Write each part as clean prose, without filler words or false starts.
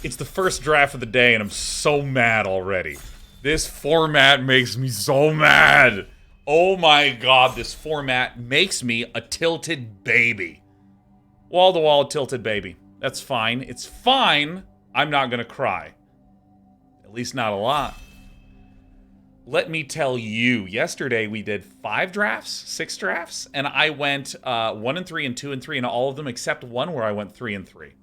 It's the first draft of the day, and I'm so mad already. This format makes me so mad. Oh my god, this format makes me a tilted baby. Wall-to-wall tilted baby. That's fine. It's fine. I'm not gonna cry. At least not a lot. Let me tell you, yesterday we did 5 drafts, 6 drafts, and I went 1 and 3 and 2 and 3 in all of them except one where I went 3 and 3.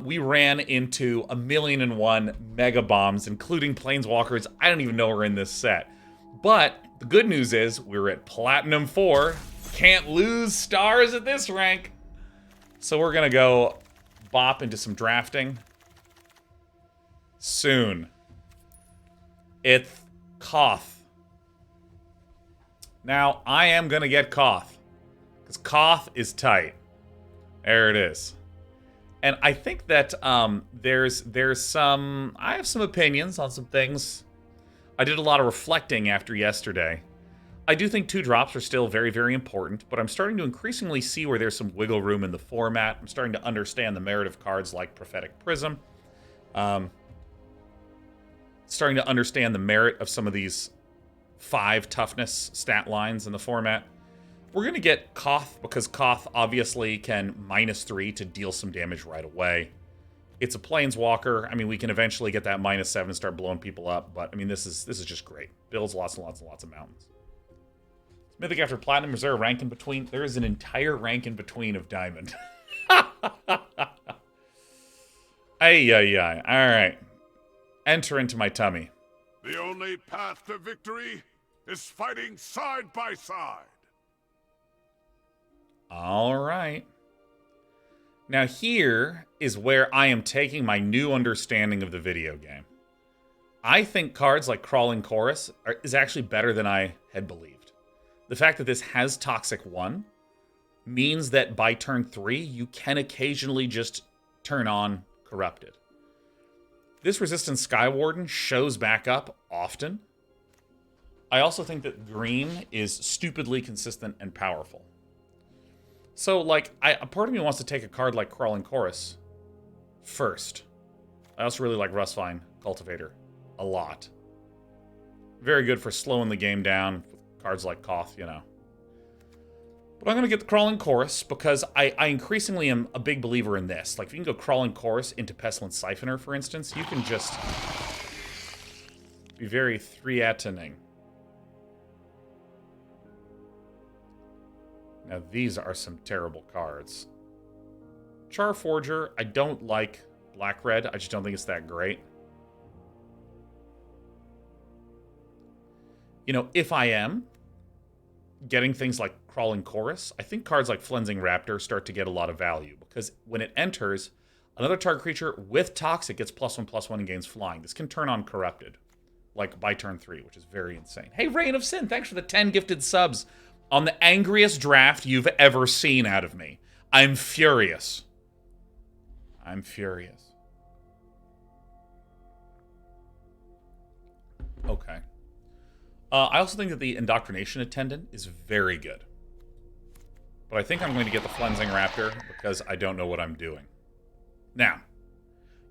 We ran into 1,000,001 mega bombs, including planeswalkers. I don't even know we're in this set. But the good news is we're at Platinum 4. Can't lose stars at this rank. So we're going to go bop into some drafting soon. It's Koth. Now, I am going to get Koth, because Koth is tight. There it is. And I think that there's some... I have some opinions on some things. I did a lot of reflecting after yesterday. I do think 2 drops are still very, very important, but I'm starting to increasingly see where there's some wiggle room in the format. I'm starting to understand the merit of cards like Prophetic Prism. Starting to understand the merit of some of these 5 toughness stat lines in the format. We're going to get Koth, because Koth obviously can -3 to deal some damage right away. It's a Planeswalker. I mean, we can eventually get that -7 and start blowing people up, but I mean, this is just great. Builds lots and lots and lots of mountains. Mythic after Platinum, is there a rank in between? There is an entire rank in between of Diamond. Ay. Alright. Enter into my tummy. The only path to victory is fighting side by side. Alright. Now here is where I am taking my new understanding of the video game. I think cards like Crawling Chorus is actually better than I had believed. The fact that this has Toxic 1 means that by turn 3, you can occasionally just turn on Corrupted. This Resistance Skywarden shows back up often. I also think that green is stupidly consistent and powerful. So, like, a part of me wants to take a card like Crawling Chorus first. I also really like Rustvine Cultivator a lot. Very good for slowing the game down with cards like Koth, you know. But I'm going to get the Crawling Chorus because I increasingly am a big believer in this. Like, if you can go Crawling Chorus into Pestilence Siphoner, for instance, you can just be very threatening. Now, these are some terrible cards. Charforger, I don't like black-red. I just don't think it's that great. You know, if I am getting things like Crawling Chorus, I think cards like Flensing Raptor start to get a lot of value. Because when it enters, another target creature with Toxic gets +1/+1 and gains flying. This can turn on Corrupted, like by turn 3, which is very insane. Hey, Reign of Sin, thanks for the 10 gifted subs on the angriest draft you've ever seen out of me. I'm furious. I'm furious. Okay. I also think that the Indoctrination Attendant is very good. But I think I'm going to get the Flensing Raptor because I don't know what I'm doing. Now,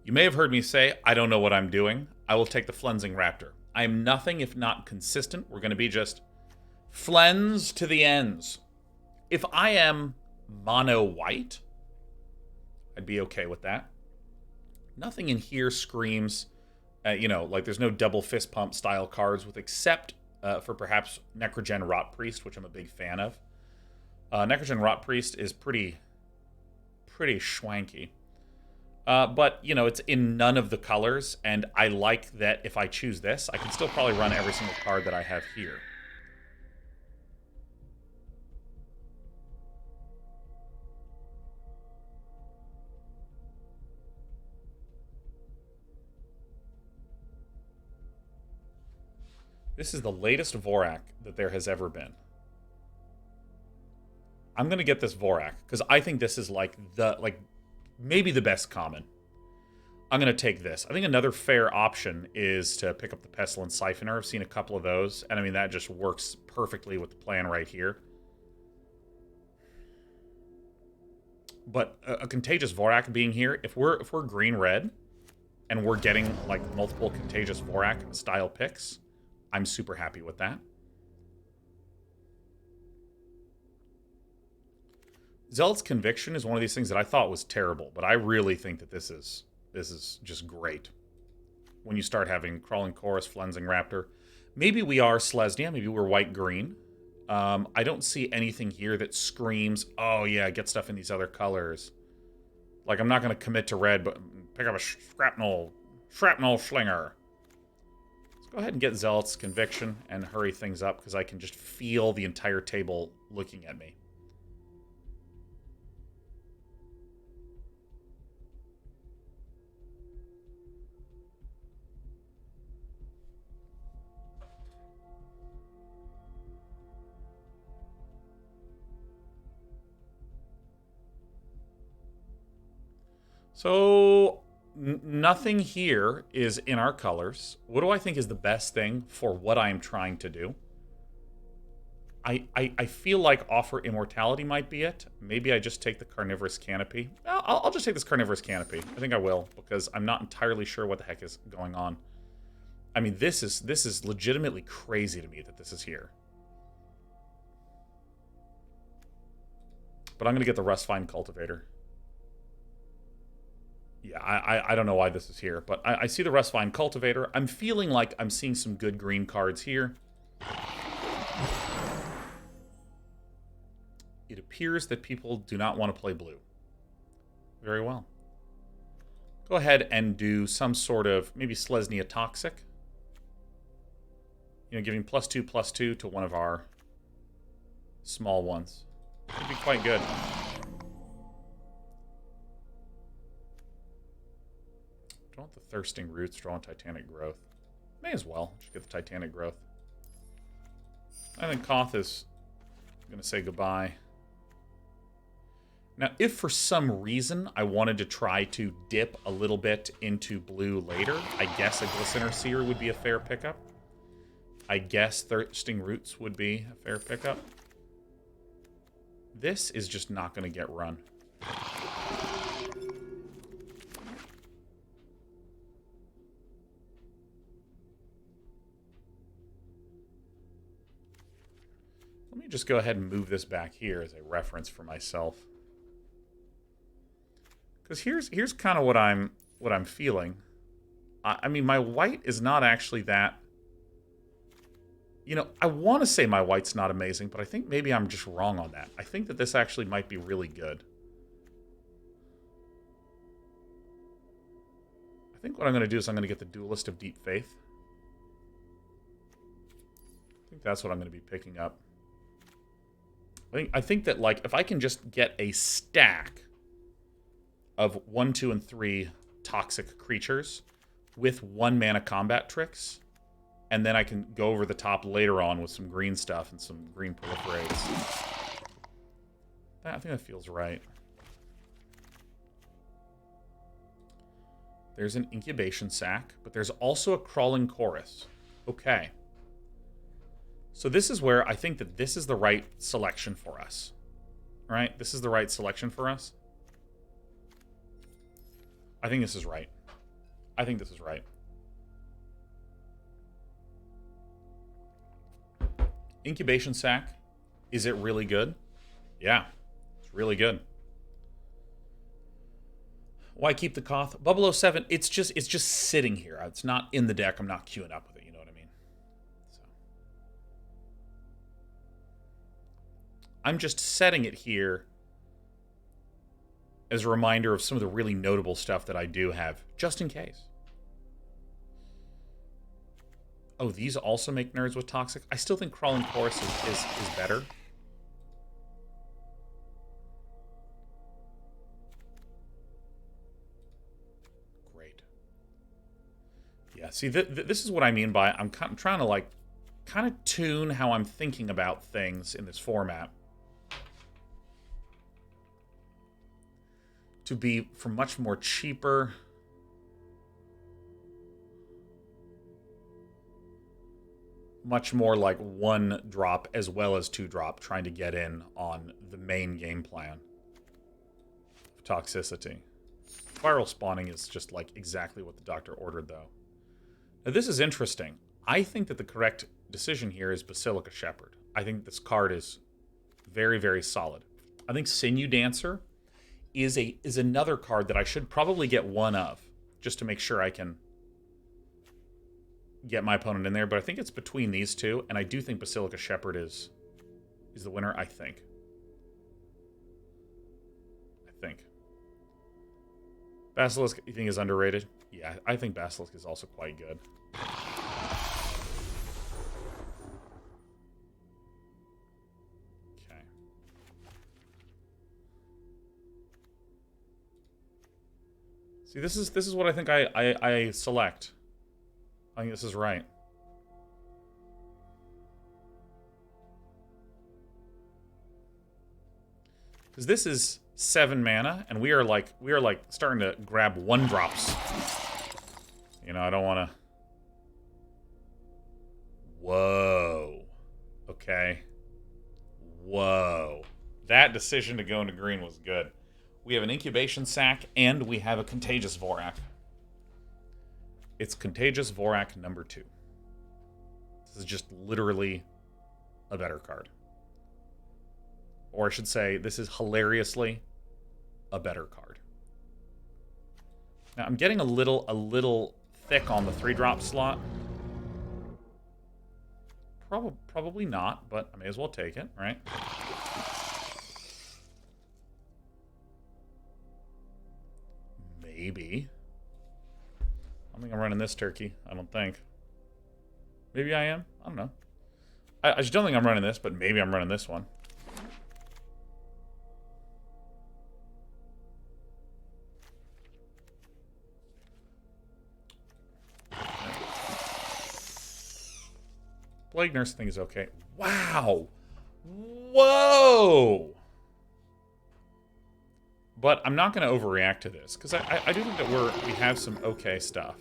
you may have heard me say, I don't know what I'm doing. I will take the Flensing Raptor. I am nothing if not consistent. We're going to be just Flens to the ends. If I am mono white, I'd be okay with that. Nothing in here screams, you know, like there's no double fist pump style cards with except for perhaps Necrogen Rot Priest, which I'm a big fan of. Necrogen Rot Priest is pretty schwanky. But, you know, it's in none of the colors, and I like that if I choose this, I can still probably run every single card that I have here. This is the latest Vorak that there has ever been. I'm going to get this Vorak, because I think this is like maybe the best common. I'm going to take this. I think another fair option is to pick up the Pestilence Siphoner. I've seen a couple of those, and I mean, that just works perfectly with the plan right here. But a Contagious Vorak being here, if we're green-red, and we're getting like multiple Contagious Vorak style picks, I'm super happy with that. Zealot's Conviction is one of these things that I thought was terrible, but I really think that this is just great. When you start having Crawling Chorus, Flensing Raptor. Maybe we are Selesnya, maybe we're white-green. I don't see anything here that screams, oh yeah, get stuff in these other colors. Like, I'm not going to commit to red, but pick up a Shrapnel Slinger. Let's go ahead and get Zealot's Conviction and hurry things up, because I can just feel the entire table looking at me. So, nothing here is in our colors. What do I think is the best thing for what I'm trying to do? I feel like Offer Immortality might be it. Maybe I just take the Carnivorous Canopy. I'll just take this Carnivorous Canopy. I think I will, because I'm not entirely sure what the heck is going on. I mean, this is legitimately crazy to me that this is here. But I'm going to get the Rustvine Cultivator. Yeah, I don't know why this is here, but I see the Rustvine Cultivator. I'm feeling like I'm seeing some good green cards here. It appears that people do not want to play blue. Very well. Go ahead and do some sort of, maybe Selesnya Toxic. You know, giving +2/+2 to one of our small ones. Would be quite good. Don't want the Thirsting Roots, drawing Titanic Growth. May as well. Just get the Titanic Growth. I think Koth is going to say goodbye. Now, if for some reason I wanted to try to dip a little bit into blue later, I guess a Glistener Seer would be a fair pickup. I guess Thirsting Roots would be a fair pickup. This is just not going to get run. Let me just go ahead and move this back here as a reference for myself. Because here's kind of what I'm feeling. I mean, my white is not actually that. You know, I want to say my white's not amazing, but I think maybe I'm just wrong on that. I think that this actually might be really good. I think what I'm going to do is I'm going to get the Duelist of Deep Faith. I think that's what I'm going to be picking up. I think that, like, if I can just get a stack of 1, 2, and 3 toxic creatures with 1 mana combat tricks, and then I can go over the top later on with some green stuff and some green proliferates. I think that feels right. There's an Incubation Sac, but there's also a Crawling Chorus. Okay. So this is where I think that this is the right selection for us. Right? This is the right selection for us. I think this is right. I think this is right. Incubation Sac. Is it really good? Yeah. It's really good. Why keep the Koth? Bubble 07, it's just sitting here. It's not in the deck. I'm not queuing up with it. You know what I mean? So. I'm just setting it here as a reminder of some of the really notable stuff that I do have, just in case. Oh, these also make nerds with Toxic? I still think Crawling Chorus is better. Great. Yeah, see, this is what I mean by I'm trying to, like, kind of tune how I'm thinking about things in this format to be for much more cheaper, much more like 1 drop as well as 2 drop, trying to get in on the main game plan of toxicity. Viral spawning is just like exactly what the doctor ordered, though. Now, this is interesting. I think that the correct decision here is Basilica Shepherd. I think this card is very, very solid. I think Sinew Dancer is another card that I should probably get one of, just to make sure I can get my opponent in there. But I think it's between these two, and I do think Basilica Shepherd is the winner, I think. Basilisk, you think, is underrated? Yeah, I think Basilisk is also quite good. Okay. See, this is what I think I select. I think this is right. Because this is 7 mana, and we are like starting to grab 1-drops. You know, I don't want to. Whoa. Okay. Whoa. That decision to go into green was good. We have an Incubation Sac, and we have a Contagious Vorak. It's Contagious Vorak number 2. This is just literally a better card. Or I should say, this is hilariously a better card. Now, I'm getting a little thick on the 3-drop slot. Probably not, but I may as well take it, right? Maybe. I don't think I'm running this turkey. I don't think. Maybe I am. I don't know. I just don't think I'm running this, but maybe I'm running this one. Plague Nurse thing is okay. Wow! Whoa! But I'm not going to overreact to this, because I do think that we have some okay stuff.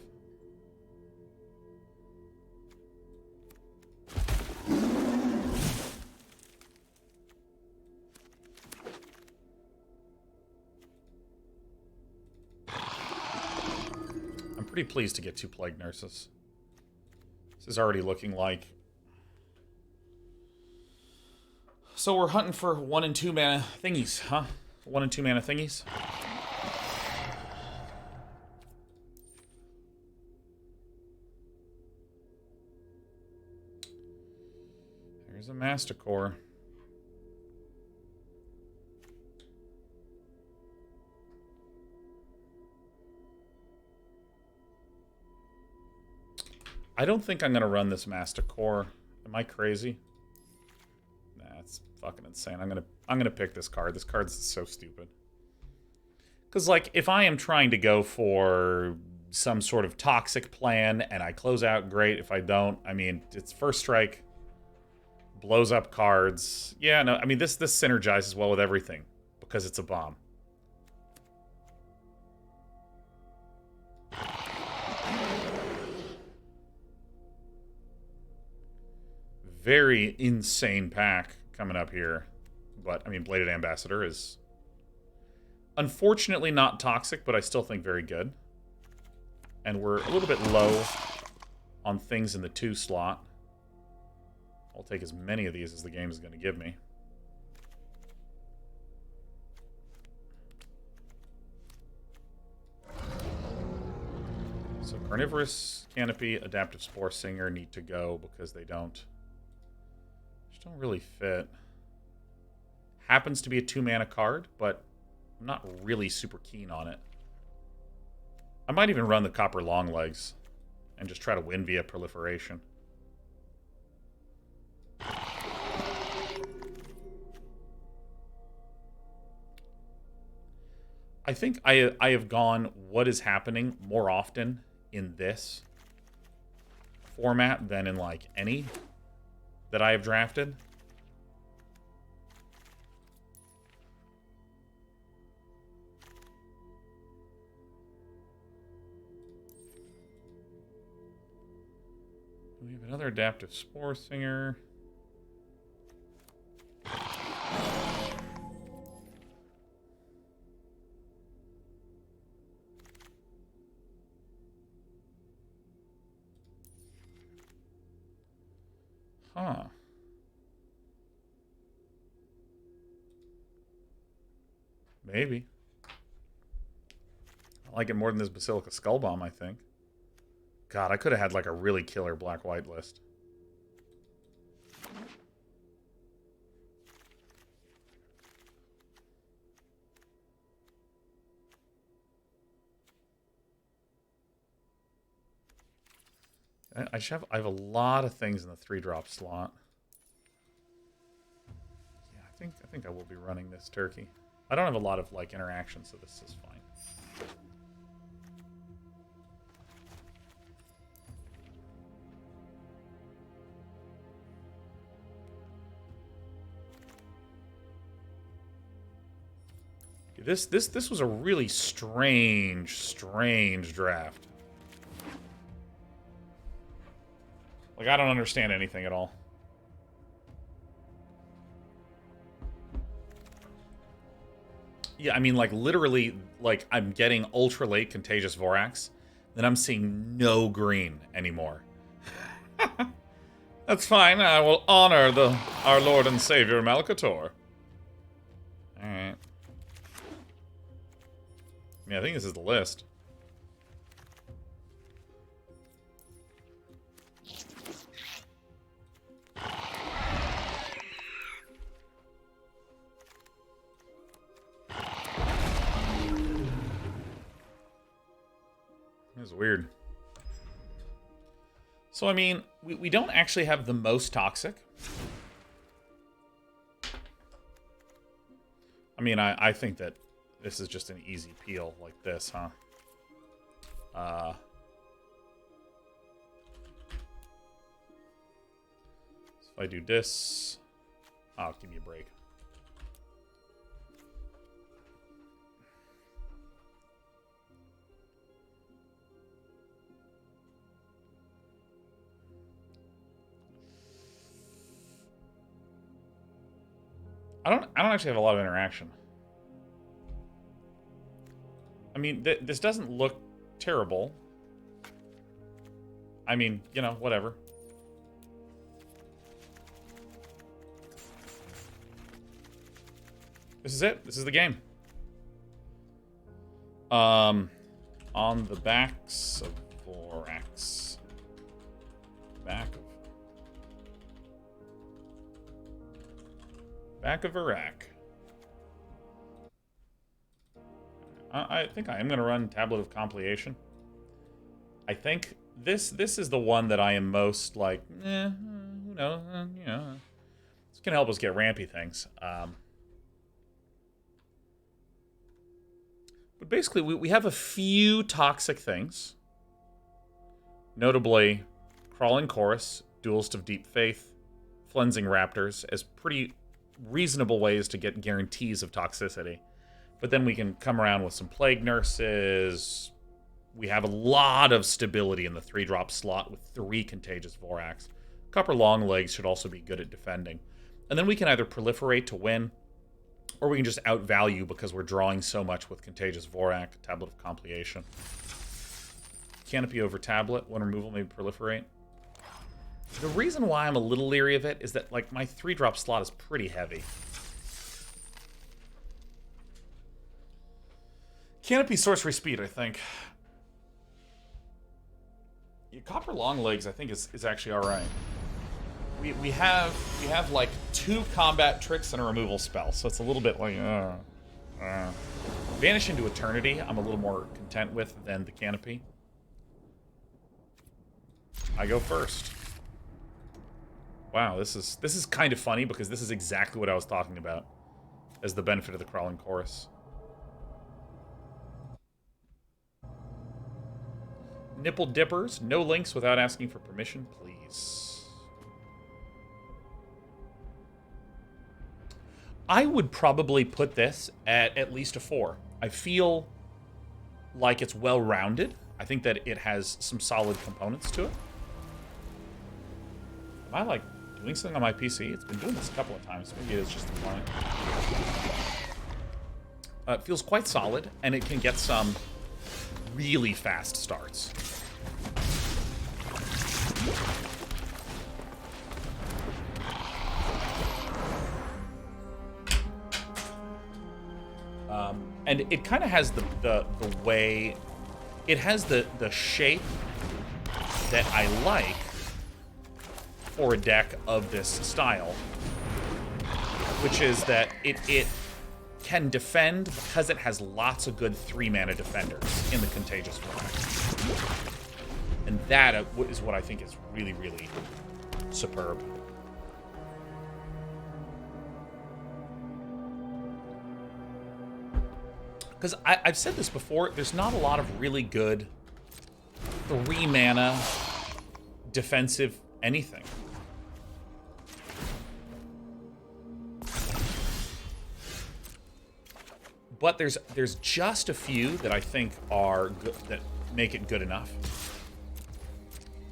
I'm pretty pleased to get 2 Plague Nurses. This is already looking like... So we're hunting for 1 and 2 mana thingies, huh? 1 and 2 mana thingies. There's a Masticore. I don't think I'm going to run this Masticore. Am I crazy? It's fucking insane. I'm gonna pick this card. This card's so stupid. Because, like, if I am trying to go for some sort of toxic plan and I close out, great. If I don't, I mean, it's first strike, blows up cards. Yeah, no, I mean, this synergizes well with everything because it's a bomb. Very insane pack coming up here. But, I mean, Bladed Ambassador is unfortunately not toxic, but I still think very good. And we're a little bit low on things in the 2 slot. I'll take as many of these as the game is going to give me. So Carnivorous Canopy, Adaptive Spore Singer need to go because they don't really fit. Happens to be a 2-mana card, but I'm not really super keen on it. I might even run the Copper Longlegs and just try to win via proliferation. I think I have gone what is happening more often in this format than in, like, any that I have drafted. We have another Adaptive Spore Singer. Huh. Maybe. I like it more than this Basilica Skull Bomb, I think. God, I could have had like a really killer black-white list. I have a lot of things in the 3-drop slot. Yeah, I think I will be running this turkey. I don't have a lot of like interaction, so this is fine. This was a really strange draft. Like, I don't understand anything at all. Yeah, I mean, like, literally, like, I'm getting ultra late Contagious Vorax, then I'm seeing no green anymore. That's fine, I will honor our Lord and Savior, Malakator. Alright. Yeah, I think this is the list. This is weird. So, I mean, we don't actually have the most toxic. I mean, I think that this is just an easy peel like this, huh? So if I do this... Oh, give me a break. I don't actually have a lot of interaction. I mean, this doesn't look terrible. I mean, you know, whatever. This is it. This is the game. On the backs of Vorax. Back of Iraq. I think I am going to run Tablet of Compilation. I think this is the one that I am most like, who knows, you know. This can help us get rampy things. But basically, we have a few toxic things. Notably, Crawling Chorus, Duelist of Deep Faith, Flensing Raptors as pretty reasonable ways to get guarantees of toxicity. But then we can come around with some Plague Nurses. We have a lot of stability in the 3-drop slot with 3 Contagious Vorax. Copper Longlegs should also be good at defending. And then we can either proliferate to win, or we can just outvalue because we're drawing so much with Contagious Vorax, Tablet of Compilation. Canopy over Tablet, one removal, maybe proliferate. The reason why I'm a little leery of it is that, like, my 3-drop slot is pretty heavy. Canopy Sorcery Speed, I think. Yeah, Copper Longlegs, I think, is actually alright. We have like 2 combat tricks and a removal spell, so it's a little bit like Vanish into Eternity, I'm a little more content with than the Canopy. I go first. Wow, this is kind of funny because this is exactly what I was talking about as the benefit of the Crawling Chorus. Nipple Dippers, no links without asking for permission, please. I would probably put this at least a 4. I feel like it's well-rounded. I think that it has some solid components to it. Am I, like, doing something on my PC? It's been doing this a couple of times. Maybe it is just the client. It feels quite solid, and it can get some really fast starts. And it kind of has the way, it has the shape that I like for a deck of this style, which is that it can defend because it has lots of good 3-mana defenders in the Contagious format. And that is what I think is really, really superb. Because I've said this before, there's not a lot of really good 3-mana defensive anything. But there's just a few that I think are good, that make it good enough.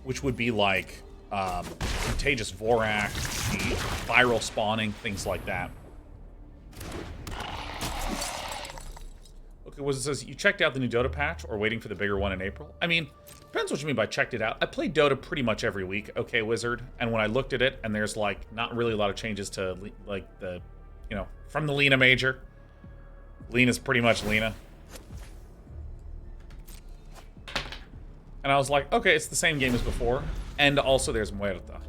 Which would be like Contagious Vorak, the viral spawning, things like that. Okay, it says, you checked out the new Dota patch or waiting for the bigger one in April? I mean, depends what you mean by checked it out. I play Dota pretty much every week, okay, Wizard. And when I looked at it, and there's like not really a lot of changes to like the, you know, from the Lena Major. Lena's pretty much Lena. And I was like, okay, it's the same game as before. And also there's Muerta.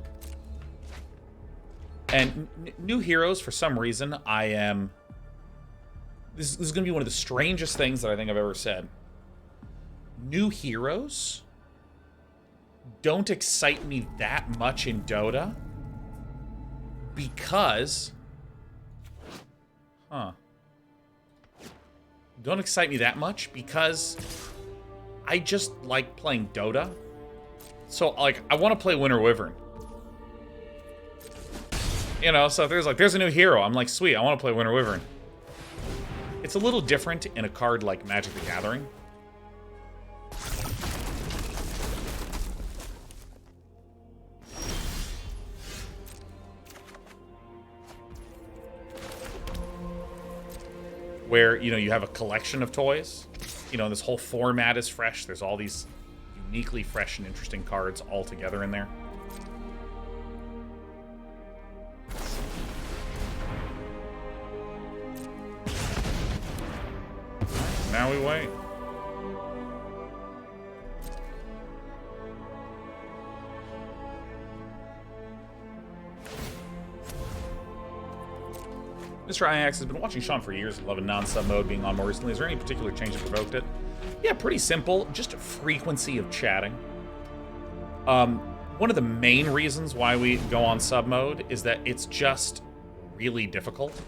And new heroes, for some reason, I am... This is going to be one of the strangest things that I think I've ever said. New heroes don't excite me that much in Dota because... Don't excite me that much because I just like playing Dota. So, like, I want to play Winter Wyvern. You know, so if there's a new hero, I'm like, sweet, I want to play Winter Wyvern. It's a little different in a card like Magic the Gathering. Where, you know, you have a collection of toys. You know, this whole format is fresh. There's all these uniquely fresh and interesting cards all together in there. Now we wait. Mr. IX has been watching Sean for years, loving non-sub mode being on more recently. Is there any particular change that provoked it? Yeah, pretty simple. Just a frequency of chatting. One of the main reasons why we go on sub mode is that it's just really difficult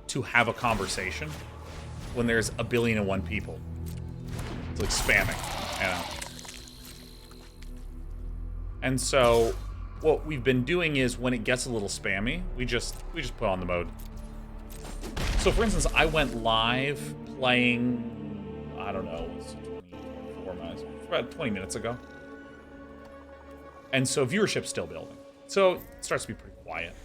to have a conversation when there's 1,000,000,001 people. It's like spamming, you know. And so what we've been doing is when it gets a little spammy, we just put on the mode. So for instance, I went live playing, I don't know, it was 24 minutes, about 20 minutes ago. And so viewership's still building. So it starts to be pretty quiet.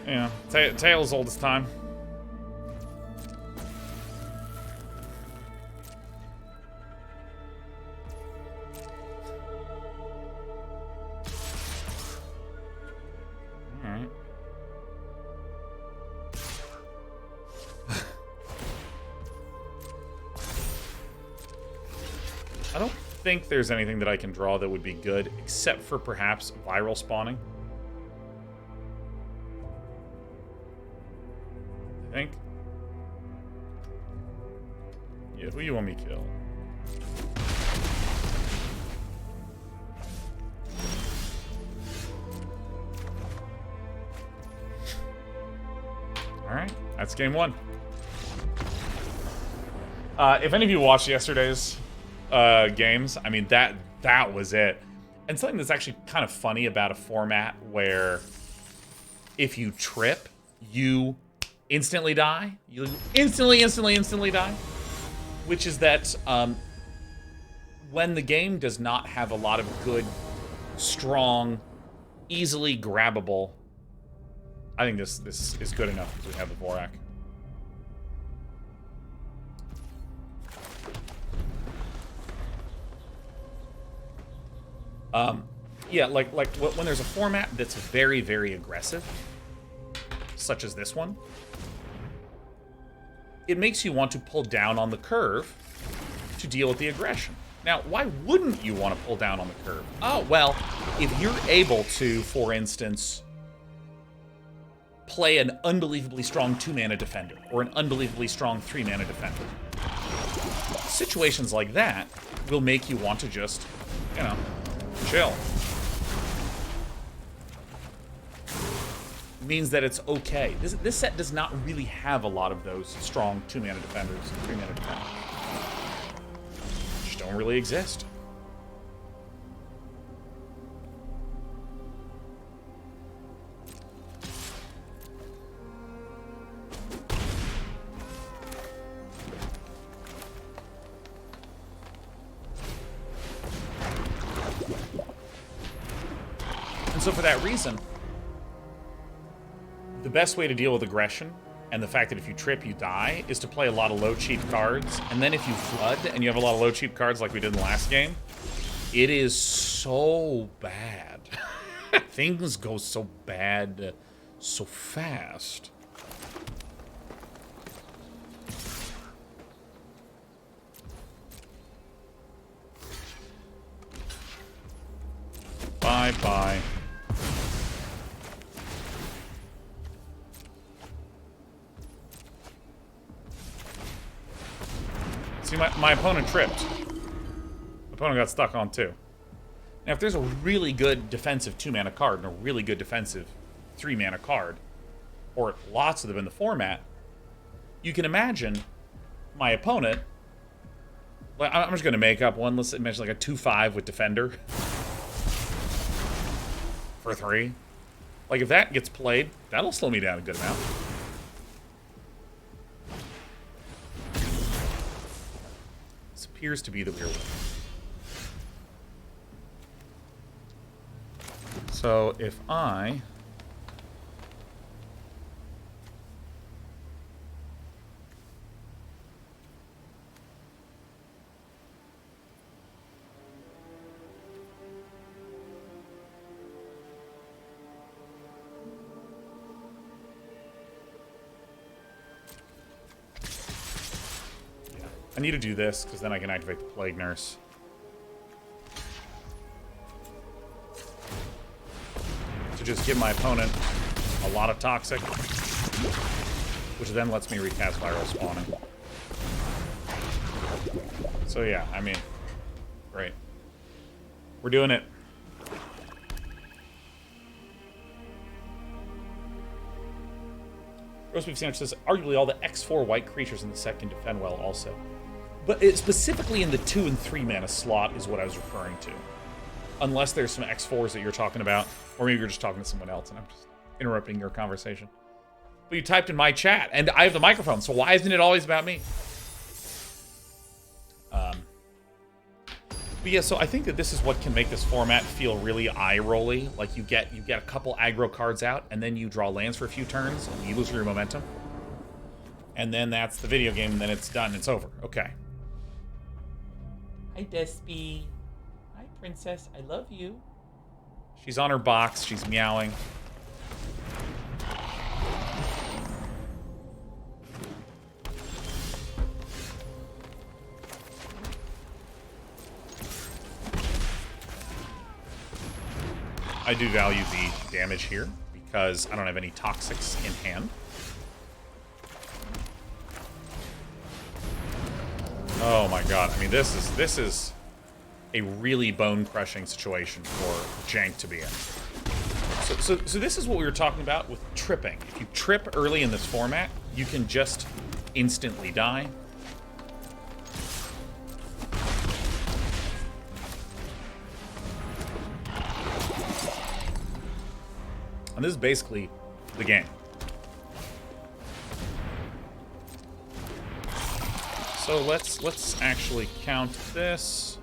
Yeah, tale as old as time. Alright. I don't think there's anything that I can draw that would be good, except for perhaps viral spawning. Think. Yeah, who you want me to kill? Alright, that's game one. If any of you watched yesterday's games, I mean, that was it. And something that's actually kind of funny about a format where if you trip, you instantly die. You instantly die. Which is that when the game does not have a lot of good, strong, easily grabbable... I think this is good enough because we have the Vorak. Yeah, like when there's a format that's very, very aggressive, such as this one, it makes you want to pull down on the curve to deal with the aggression. Now, why wouldn't you want to pull down on the curve? Oh, well, if you're able to, for instance, play an unbelievably strong 2-mana defender or an unbelievably strong 3-mana defender, situations like that will make you want to just, you know, chill. Means that it's okay. This set does not really have a lot of those strong 2-mana defenders and 3-mana defenders. Just don't really exist. And so for that reason, the best way to deal with aggression and the fact that if you trip, you die, is to play a lot of low cheap cards. And then if you flood and you have a lot of low cheap cards like we did in the last game, it is so bad. Things go so bad so fast. Bye-bye. See, my opponent tripped. My opponent got stuck on 2. Now, if there's a really good defensive 2-mana card and a really good defensive 3-mana card, or lots of them in the format, you can imagine my opponent... Like, I'm just going to make up one. Let's imagine like a 2-5 with Defender. For 3. Like, if that gets played, that'll slow me down a good amount. Appears to be the weird one. So if I I need to do this, because then I can activate the Plague Nurse. To just give my opponent a lot of Toxic, which then lets me recast Viral Spawning. So yeah, I mean, great. We're doing it. Roast Beef Sandwich says, arguably all the X4 white creatures in the set can defend well also. But specifically in the 2 and 3 mana slot is what I was referring to. Unless there's some X4s that you're talking about, or maybe you're just talking to someone else and I'm just interrupting your conversation. But you typed in my chat, and I have the microphone, so why isn't it always about me? But yeah, so I think that this is what can make this format feel really eye-rolly. Like you get a couple aggro cards out, and then you draw lands for a few turns, and you lose your momentum. And then that's the video game, and then it's done, it's over. Okay. Hi, Despy. Hi, Princess. I love you. She's on her box. She's meowing. I do value the damage here because I don't have any toxics in hand. Oh my god, I mean this is a really bone-crushing situation for Jank to be in. So this is what we were talking about with tripping. If you trip early in this format, you can just instantly die. And this is basically the game. So let's actually count this.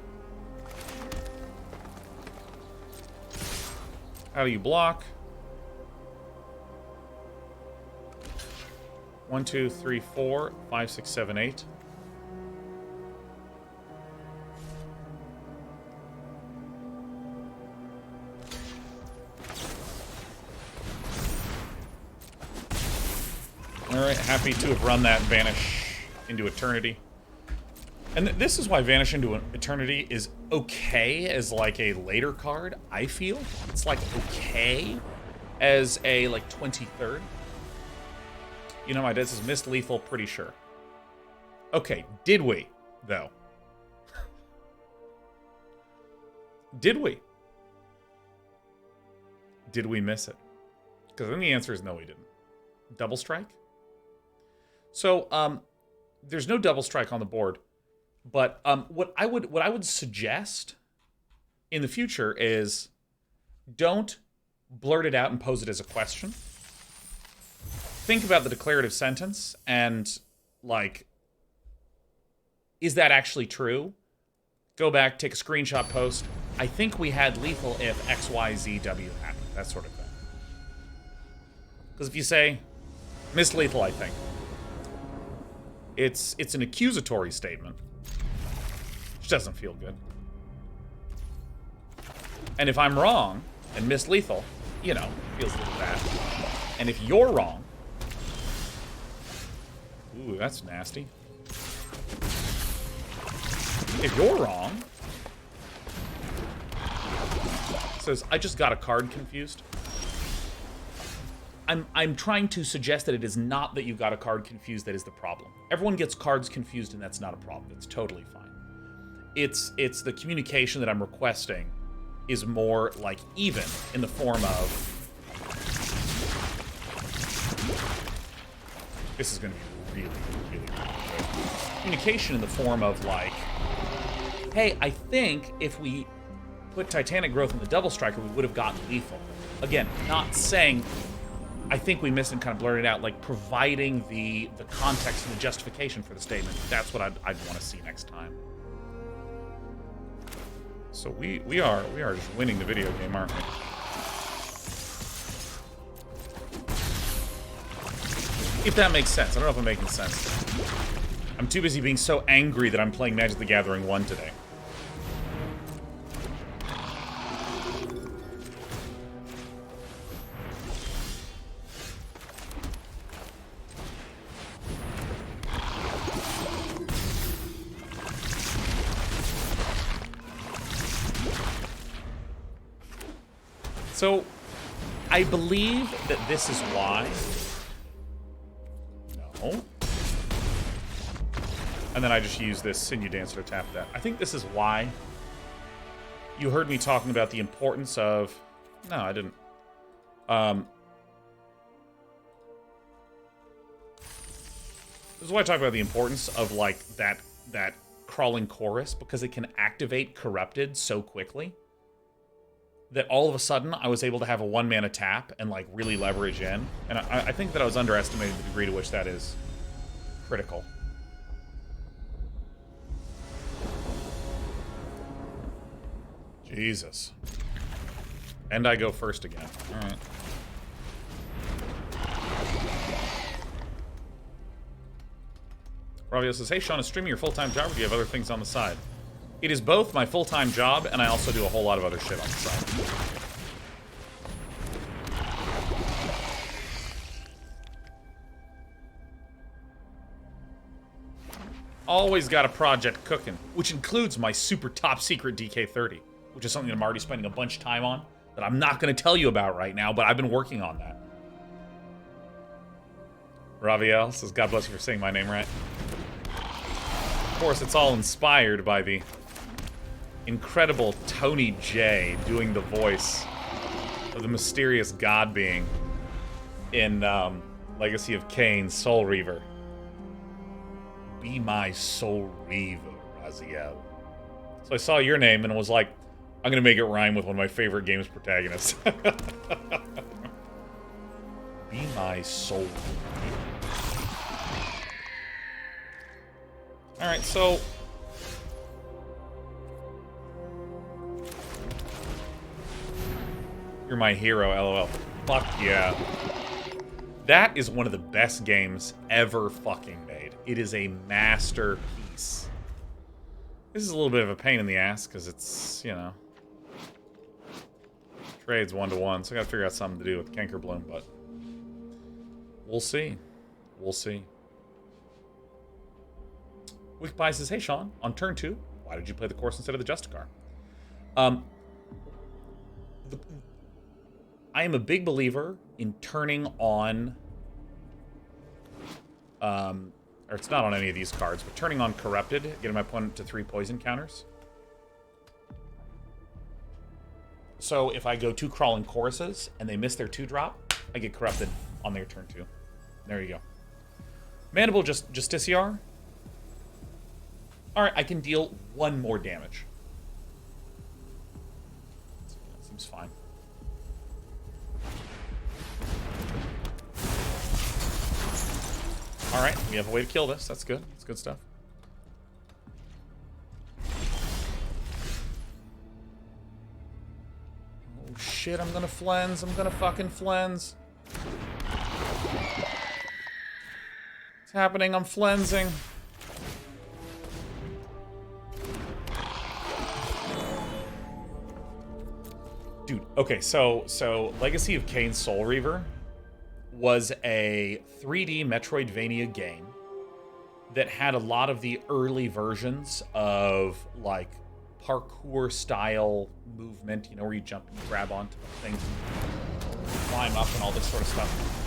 How do you block? 1, 2, 3, 4, 5, 6, 7, 8. Alright, happy to have run that Vanish into Eternity. And this is why Vanish into Eternity is okay as, like, a later card, I feel. It's, like, okay as a, like, 23rd. You know, my dad says missed lethal, pretty sure. Okay, did we, though? Did we? Did we miss it? Because then the answer is no, we didn't. Double strike? So, there's no double strike on the board. But what I would suggest in the future is don't blurt it out and pose it as a question. Think about the declarative sentence and, like, is that actually true? Go back, take a screenshot, post. I think we had lethal if XYZW happened. That sort of thing. Because if you say, missed lethal, I think. It's an accusatory statement. Which doesn't feel good. And if I'm wrong and miss lethal, you know, feels a little bad. And if you're wrong... Ooh, that's nasty. If you're wrong... It says, I just got a card confused. I'm trying to suggest that it is not that you got a card confused that is the problem. Everyone gets cards confused and that's not a problem. It's totally fine. It's the communication that I'm requesting is more, like, even in the form of... This is going to be really, really good. Communication in the form of, like, hey, I think if we put Titanic Growth in the Double Striker, we would have gotten lethal. Again, not saying... I think we missed and kind of blurted out, like, providing the context and the justification for the statement. That's what I'd want to see next time. So we are just winning the video game, aren't we? If that makes sense. I don't know if I'm making sense. I'm too busy being so angry that I'm playing Magic the Gathering 1 today. So, I believe that this is why... No. And then I just use this Sinew Dancer to tap that. I think this is why you heard me talking about the importance of... No, I didn't. This is why I talk about the importance of, like, that Crawling Chorus, because it can activate Corrupted so quickly that all of a sudden I was able to have a one-mana tap and, like, really leverage in. And I think that I was underestimating the degree to which that is critical. Jesus. And I go first again. Alright. Ravio says, hey, Sean, is streaming your full-time job or do you have other things on the side? It is both my full-time job, and I also do a whole lot of other shit on the side. Always got a project cooking, which includes my super top-secret DK30, which is something that I'm already spending a bunch of time on, that I'm not going to tell you about right now, but I've been working on that. Raviel says, God bless you for saying my name right. Of course, it's all inspired by the incredible Tony J doing the voice of the mysterious god being in Legacy of Kain, Soul Reaver. Be my Soul Reaver, Raziel. So I saw your name and was like, I'm gonna make it rhyme with one of my favorite game's protagonists. Be my soul. Alright, so... You're my hero, LOL. Fuck yeah. That is one of the best games ever fucking made. It is a masterpiece. This is a little bit of a pain in the ass, because it's, you know... Trades 1-to-1, so I gotta figure out something to do with Cankerbloom, but... We'll see. We'll see. Wickpie says, hey Sean, on turn 2, why did you play the course instead of the Justicar? I am a big believer in turning on... or it's not on any of these cards, but turning on Corrupted, getting my opponent to 3 poison counters. So if I go 2 Crawling Choruses and they miss their 2-drop, I get Corrupted on their turn 2. There you go. Mandible Justiciar. Alright, I can deal 1 more damage. That seems fine. Alright, we have a way to kill this. That's good. That's good stuff. Oh shit, I'm gonna flens. I'm gonna fucking flens. It's happening. I'm flensing. Dude, okay, so Legacy of Kain Soul Reaver was a 3D Metroidvania game that had a lot of the early versions of, like, parkour-style movement, you know, where you jump and grab onto things and climb up and all this sort of stuff.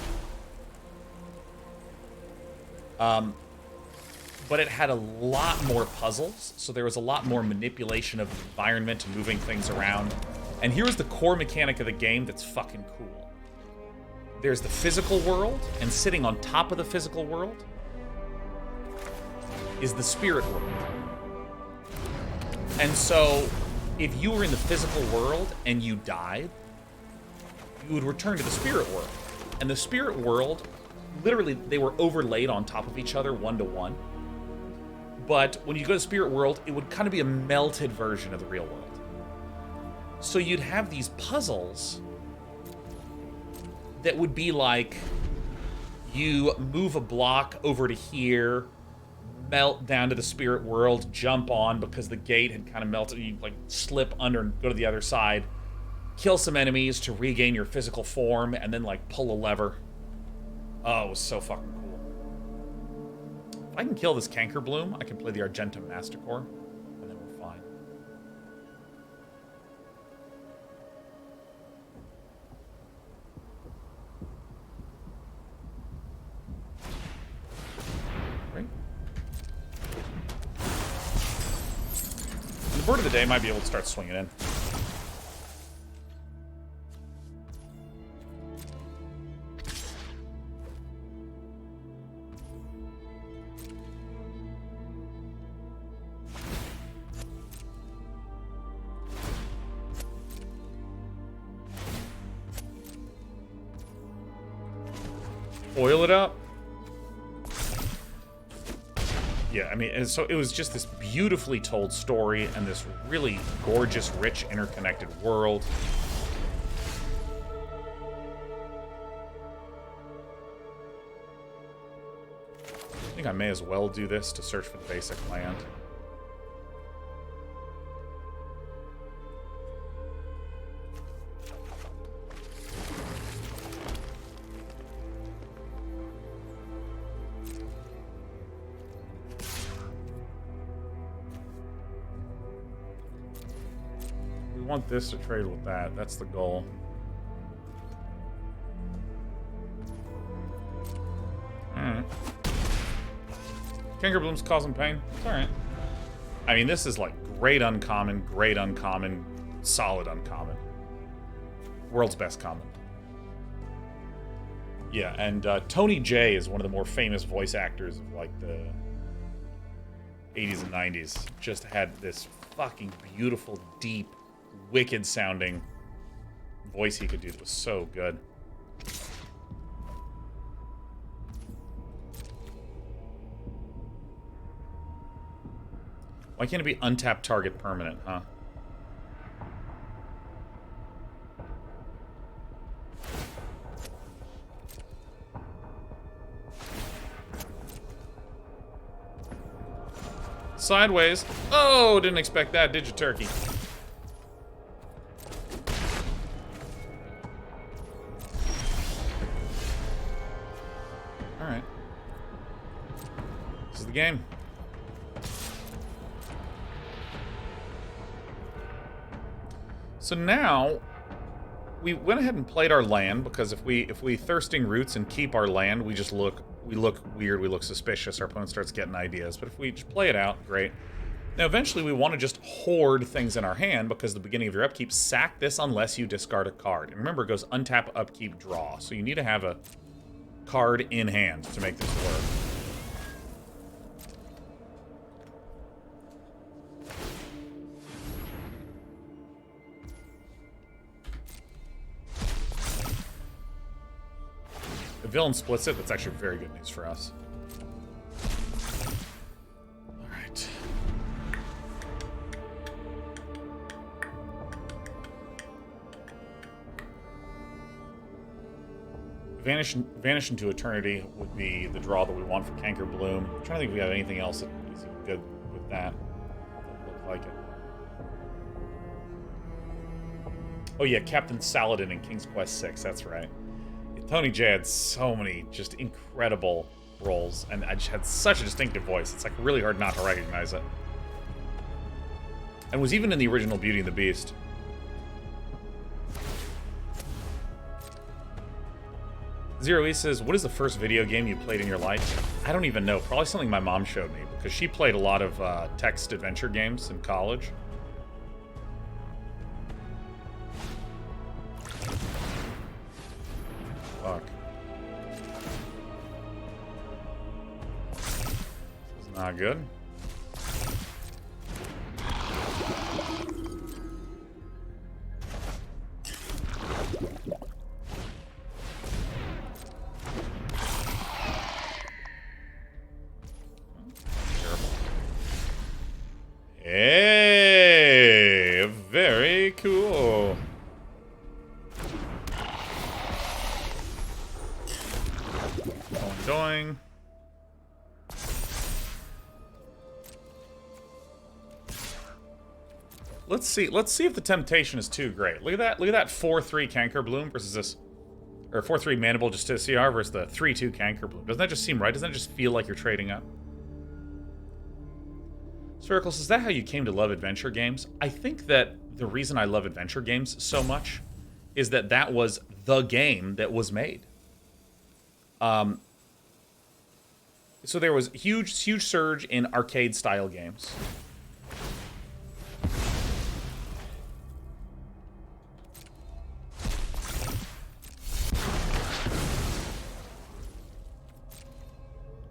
But it had a lot more puzzles, so there was a lot more manipulation of the environment and moving things around. And here's the core mechanic of the game that's fucking cool. There's the physical world, and sitting on top of the physical world is the spirit world. And so, if you were in the physical world and you died, you would return to the spirit world. And the spirit world, literally, they were overlaid on top of each other 1-to-1. But when you go to spirit world, it would kind of be a melted version of the real world. So you'd have these puzzles that would be like, you move a block over to here, melt down to the spirit world, jump on because the gate had kind of melted, you like slip under and go to the other side, kill some enemies to regain your physical form, and then like pull a lever. Oh, it was so fucking cool. If I can kill this Cankerbloom, I can play the Argentum Mastercore, and then we're fine. Great. The Bird of the Day might be able to start swinging in. Oil it up. Yeah, I mean, and so it was just this beautifully told story and this really gorgeous, rich, interconnected world. I think I may as well do this to search for the basic land. We want this to trade with that. That's the goal. Alright. Cankerbloom's causing pain. It's alright. I mean, this is like great uncommon, solid uncommon. World's best common. Yeah, and Tony J is one of the more famous voice actors of like the 80s and 90s. Just had this fucking beautiful, deep, wicked sounding voice he could do that was so good. Why can't it be untapped target permanent, huh? Sideways. Oh, didn't expect that, did you, turkey? Alright. This is the game. So now, we went ahead and played our land, because if we thirsting roots and keep our land, we look weird, we look suspicious, our opponent starts getting ideas. But if we just play it out, great. Now eventually we want to just hoard things in our hand, because the beginning of your upkeep, sack this unless you discard a card. And remember, it goes untap, upkeep, draw. So you need to have a card in hand to make this work. The villain splits it. That's actually very good news for us. All right. Vanish into Eternity would be the draw that we want for Canker Bloom. I'm trying to think if we have anything else that is good with that. Doesn't look like it. Oh yeah, Captain Saladin in King's Quest VI. That's right. Tony J had so many just incredible roles, and I just had such a distinctive voice. It's like really hard not to recognize it. And was even in the original Beauty and the Beast. Zero E says, what is the first video game you played in your life? I don't even know. Probably something my mom showed me, because she played a lot of text adventure games in college. Fuck. This is not good. Hey, very cool. Going. Let's see if the temptation is too great. Look at that 4/3 Canker Bloom versus this, or 4/3 Mandible Justiciar versus the 3/2 Canker Bloom. Doesn't that just seem right? Doesn't that just feel like you're trading up? Circles, is that how you came to love adventure games? I think that the reason I love adventure games so much is that that was the game that was made. So there was huge surge in arcade-style games.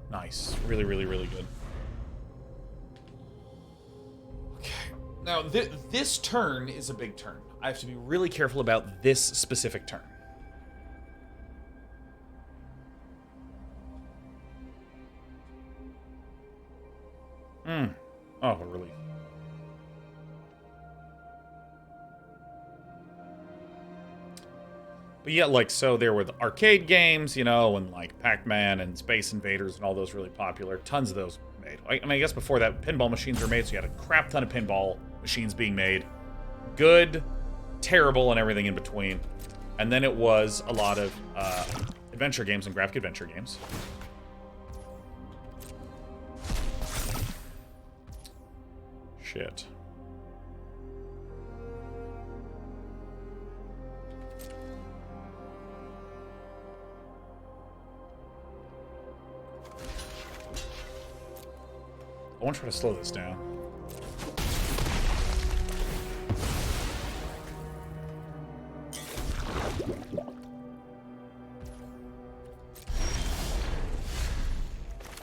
Nice. Really, really, really good. Okay. Now, this turn is a big turn. I have to be really careful about this specific turn. Oh, what a relief. But yeah, like, so there were the arcade games, you know, and like Pac-Man and Space Invaders and all those really popular. Tons of those made. I mean, I guess before that, pinball machines were made, so you had a crap ton of pinball machines being made. Good, terrible, and everything in between. And then it was a lot of adventure games and graphic adventure games. Shit. I want to try to slow this down.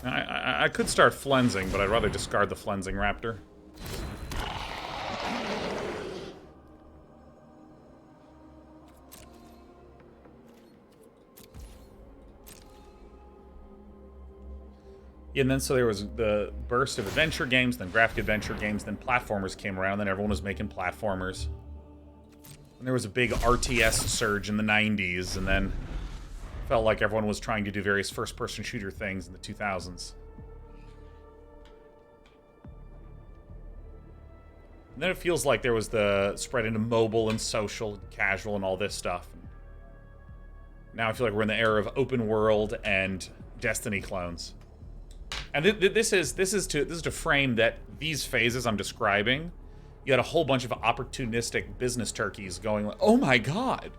I could start flensing, but I'd rather discard the flensing raptor. And then so there was the burst of adventure games, then graphic adventure games, then platformers came around, then everyone was making platformers. And there was a big RTS surge in the 90s, and then felt like everyone was trying to do various first-person shooter things in the 2000s. And then it feels like there was the spread into mobile and social and casual and all this stuff. Now I feel like we're in the era of open world and Destiny clones. And this is to frame that these phases I'm describing, you had a whole bunch of opportunistic business turkeys going like, oh my god.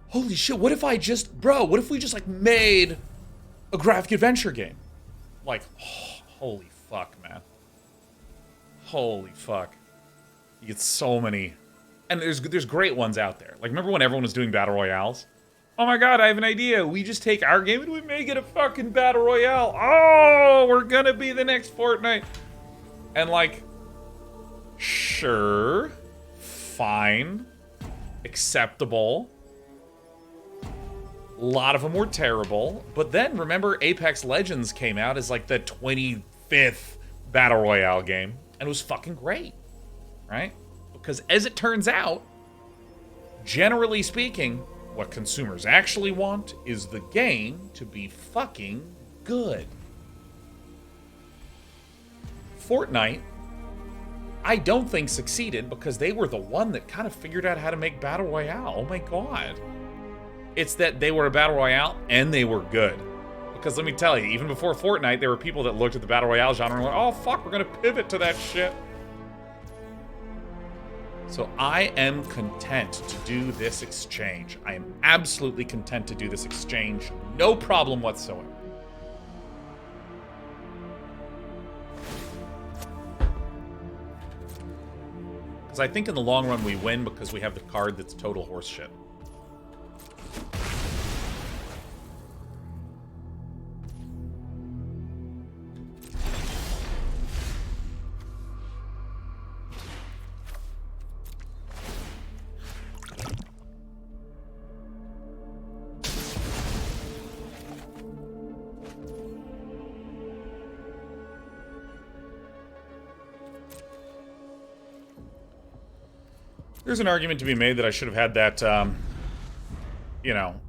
Holy shit, what if I just, bro, what if we just like made a graphic adventure game? Like, oh, holy fuck, man. Holy fuck. You get so many. And there's great ones out there. Like, remember when everyone was doing battle royales? Oh my god, I have an idea. We just take our game and we make it a fucking battle royale. Oh, we're gonna be the next Fortnite. And like, sure, fine, acceptable. A lot of them were terrible. But then, remember, Apex Legends came out as like the 25th battle royale game. And it was fucking great, right? Because as it turns out, generally speaking, what consumers actually want is the game to be fucking good. Fortnite, I don't think succeeded because they were the one that kind of figured out how to make Battle Royale. Oh my god. It's that they were a Battle Royale and they were good. Because let me tell you, even before Fortnite, there were people that looked at the Battle Royale genre and went, oh fuck, we're gonna pivot to that shit. So I am content to do this exchange. I am absolutely content to do this exchange. No problem whatsoever. Because I think in the long run we win because we have the card that's total horseshit. There's an argument to be made that I should have had that, you know,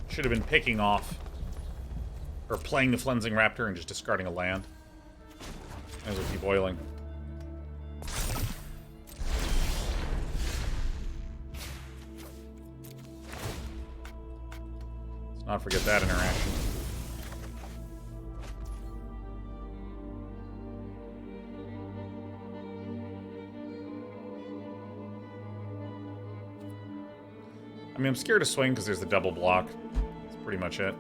should have been picking off, or playing the Flensing Raptor and just discarding a land. As we keep oiling. Let's not forget that interaction. I mean, I'm scared to swing because there's the double block. That's pretty much it.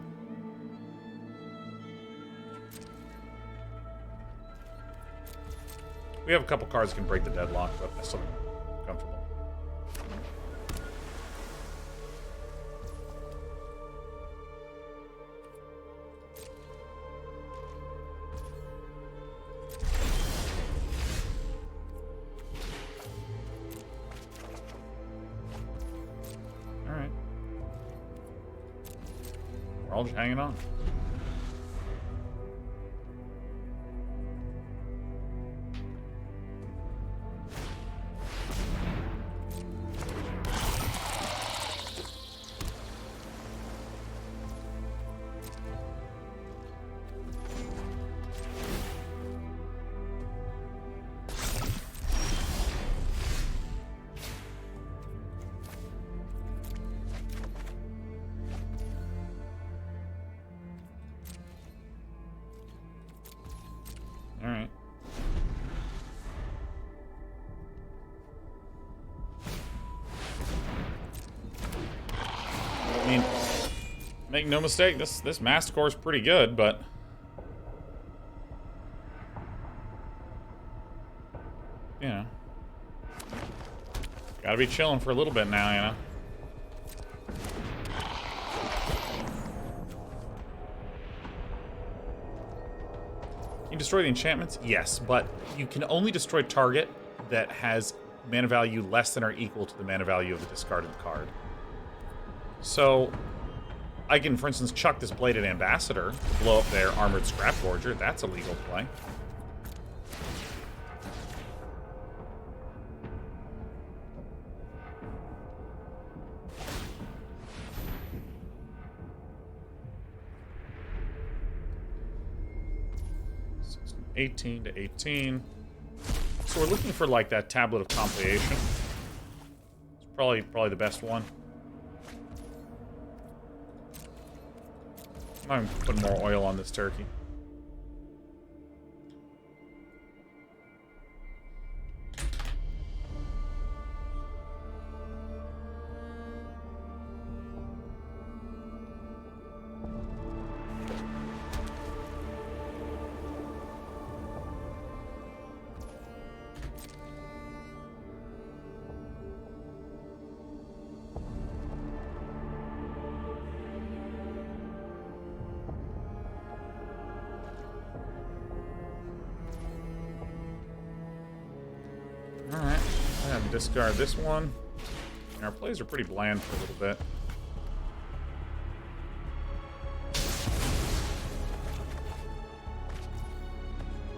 We have a couple cards that can break the deadlock, but I'm still comfortable. All just hanging on. Alright. I mean, make no mistake, this Masticore is pretty good, but you know, gotta be chilling for a little bit now, you know. You destroy the enchantments? Yes, but you can only destroy target that has mana value less than or equal to the mana value of the discarded card. So, I can, for instance, chuck this Bladed Ambassador to blow up their Armored Scrap Gorger. That's a legal play. So 18 to 18. So we're looking for like that Tablet of Compilation. It's probably the best one. I'm putting more oil on this turkey. Alright, I have to discard this one. Our plays are pretty bland for a little bit.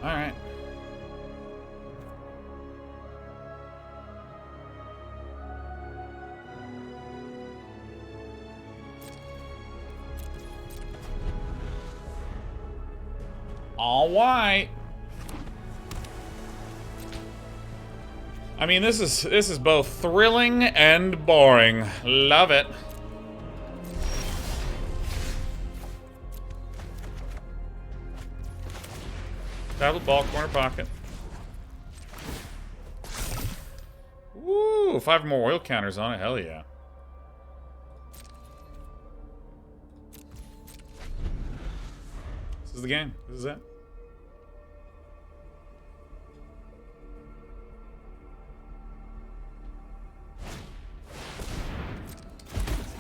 Alright. All right. I mean, this is both thrilling and boring. Love it. Tablet, ball, corner pocket. Woo! 5 more oil counters on it. Hell yeah. This is the game. This is it.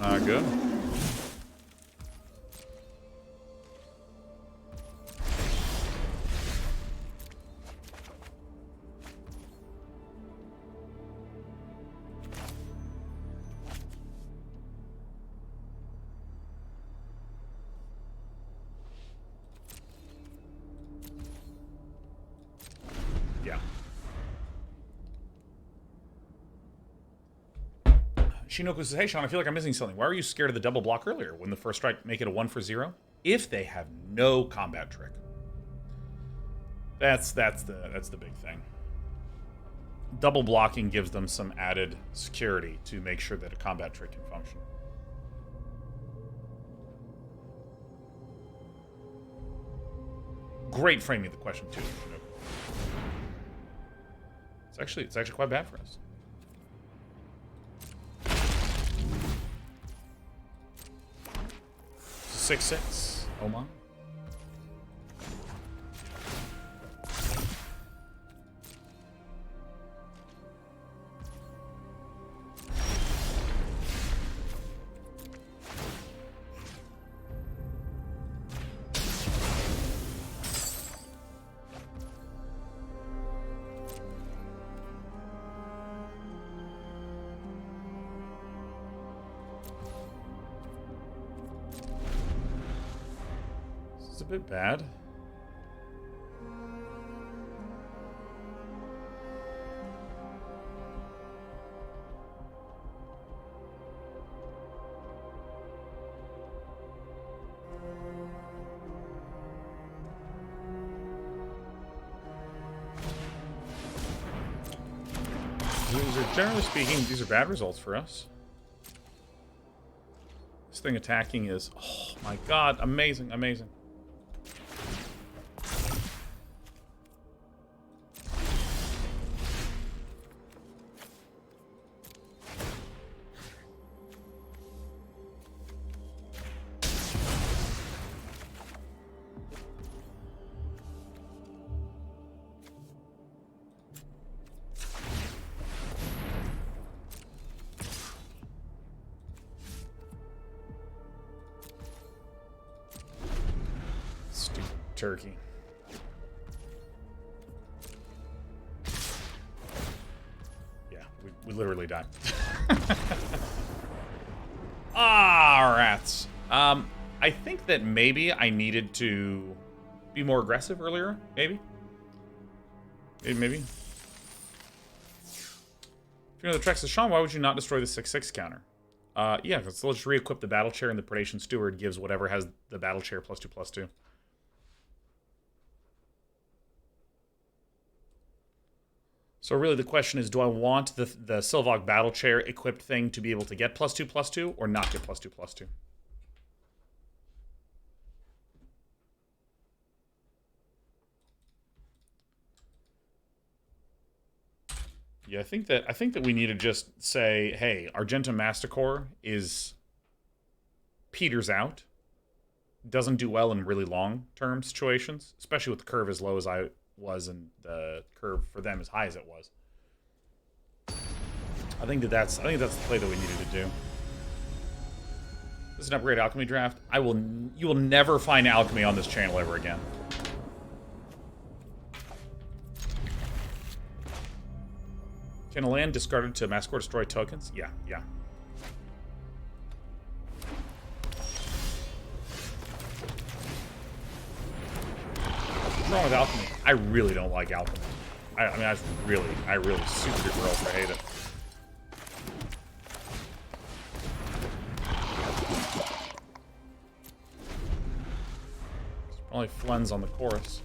Not good. Yeah. Shinoku says, hey, Sean, I feel like I'm missing something. Why were you scared of the double block earlier? When the first strike, make it a 1 for 0? If they have no combat trick. That's the big thing. Double blocking gives them some added security to make sure that a combat trick can function. Great framing of the question, too. It's actually quite bad for us. Six. Oh my. It's a bit bad. Generally speaking, these are bad results for us. This thing attacking is, oh my god, amazing, amazing. Turkey. Yeah, we literally died. Ah, rats. I think that maybe I needed to be more aggressive earlier. Maybe. Maybe. If you know the tracks of Sean, why would you not destroy the 6/6 counter? Yeah, because let's just re-equip the Battle Chair, and the Predation Steward gives whatever has the Battle Chair +2/+2. So really the question is, do I want the Sylvog Battle Chair equipped thing to be able to get +2/+2 or not get +2/+2? Yeah, I think that we need to just say, hey, Argentum Masticore peters out. Doesn't do well in really long-term situations, especially with the curve as low as I was and the curve for them as high as it was. I think that's the play that we needed to do. This is an upgrade alchemy draft. You will never find alchemy on this channel ever again. Can a land discarded to Massacre destroy tokens? Yeah. What's wrong with alchemy? I really don't like alchemy. I mean, I really super duper ultra hate it. There's probably Flens on the chorus.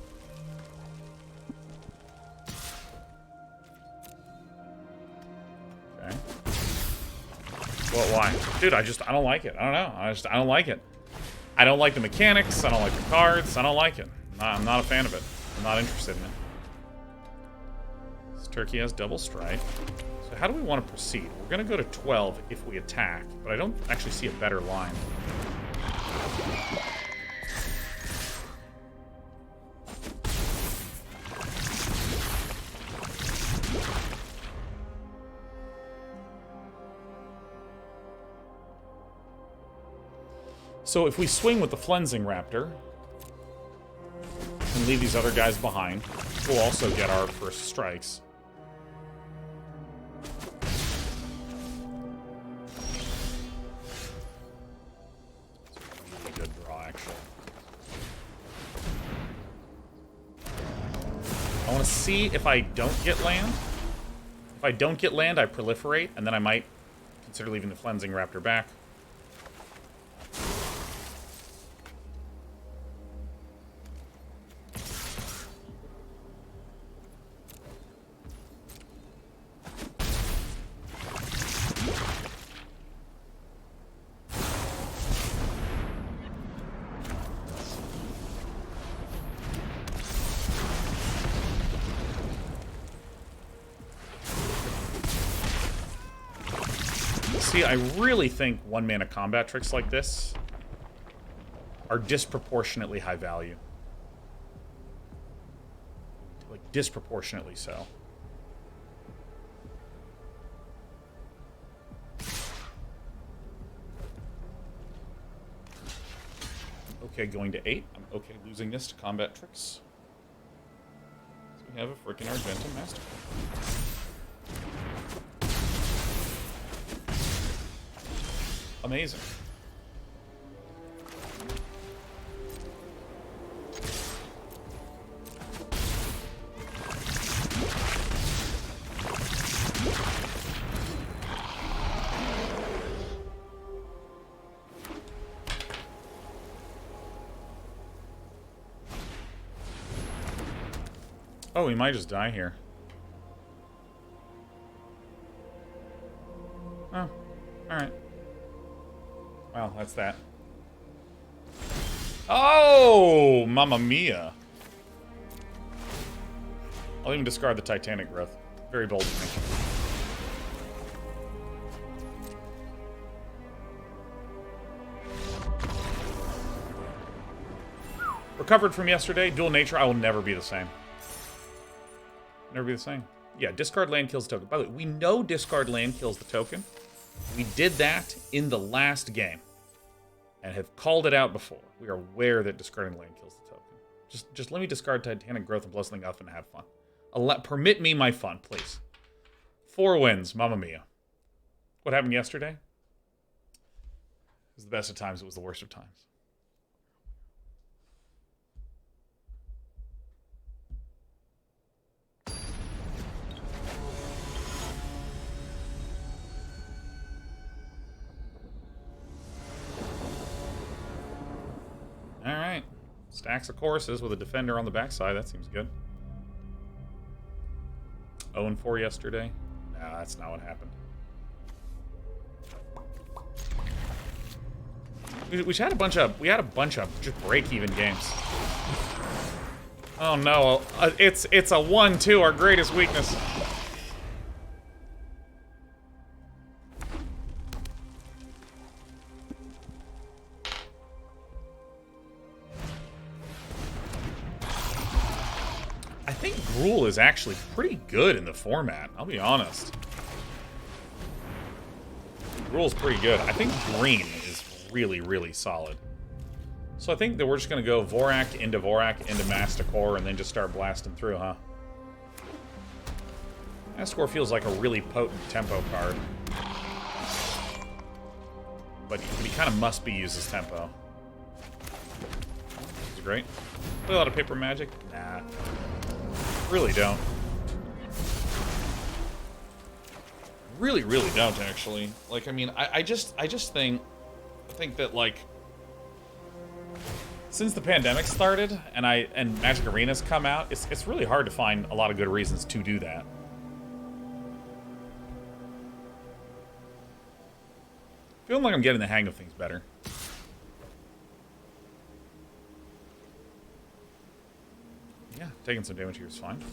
Okay. Well, why? Dude, I don't like it. I don't know. I don't like it. I don't like the mechanics. I don't like the cards. I don't like it. I'm not a fan of it. I'm not interested in it. This turkey has double strike. So how do we want to proceed? We're going to go to 12 if we attack, but I don't actually see a better line. So if we swing with the Flensing Raptor and leave these other guys behind, we'll also get our first strikes. It's a really good draw, actually. I want to see if I don't get land. If I don't get land, I proliferate, and then I might consider leaving the Flensing Raptor back. See, I really think one-mana combat tricks like this are disproportionately high value. Like, disproportionately so. I'm okay going to 8. I'm okay losing this to combat tricks. So we have a freaking Argentum Masticore. Amazing. Oh, we might just die here. Oh, alright. Well, that's that. Oh, mamma mia. I'll even discard the Titanic Growth. Very bold of me. Recovered from yesterday. Dual nature. I will never be the same. Never be the same. Yeah, discard land kills the token. By the way, we know discard land kills the token. We did that in the last game and have called it out before. We are aware that discarding land kills the token. Just let me discard Titanic Growth and blow something up and have fun. Permit me my fun, please. 4 wins, mamma mia. What happened yesterday? was the best of times, it was the worst of times. All right. Stacks of courses with a defender on the backside. That seems good. 0-4 yesterday. Nah, that's not what happened. We had a bunch of just break-even games. Oh no, it's a 1-2, our greatest weakness. I think Gruul is actually pretty good in the format, I'll be honest. Gruul's pretty good. I think green is really, really solid. So I think that we're just going to go Vorak into Masticore and then just start blasting through, huh? Masticore feels like a really potent tempo card. But he kind of must be used as tempo. This is great. Play a lot of paper magic? Nah. Really don't. Really, really don't, actually. Like, I mean, I just think that, like, since the pandemic started and Magic Arena's come out, it's really hard to find a lot of good reasons to do that. Feeling like I'm getting the hang of things better. Yeah, taking some damage here is fine.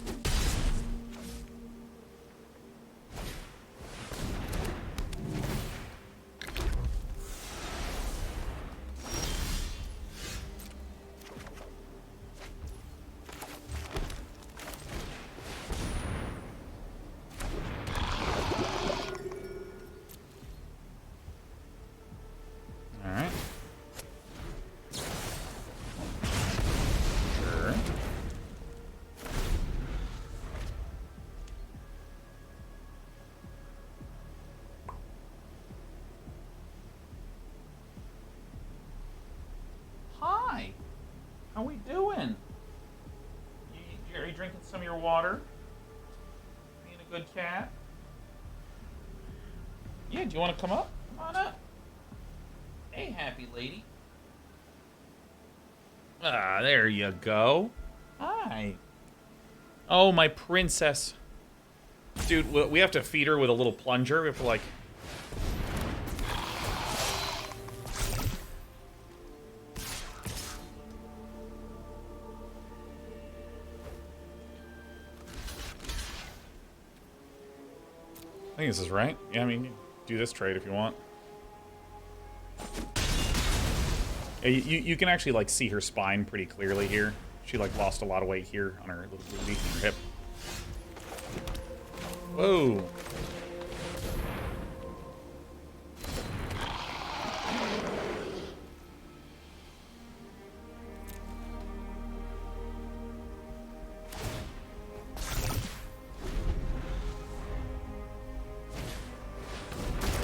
How we doing? Are you drinking some of your water? Being a good cat? Yeah, do you want to come up? Come on up. Hey, happy lady. Ah, there you go. Hi. Oh, my princess. Dude, we have to feed her with a little plunger. We have to, like... I think this is right. Yeah, I mean, you do this trade if you want. Yeah, you can actually, like, see her spine pretty clearly here. She, like, lost a lot of weight here on her little booty and her hip. Whoa.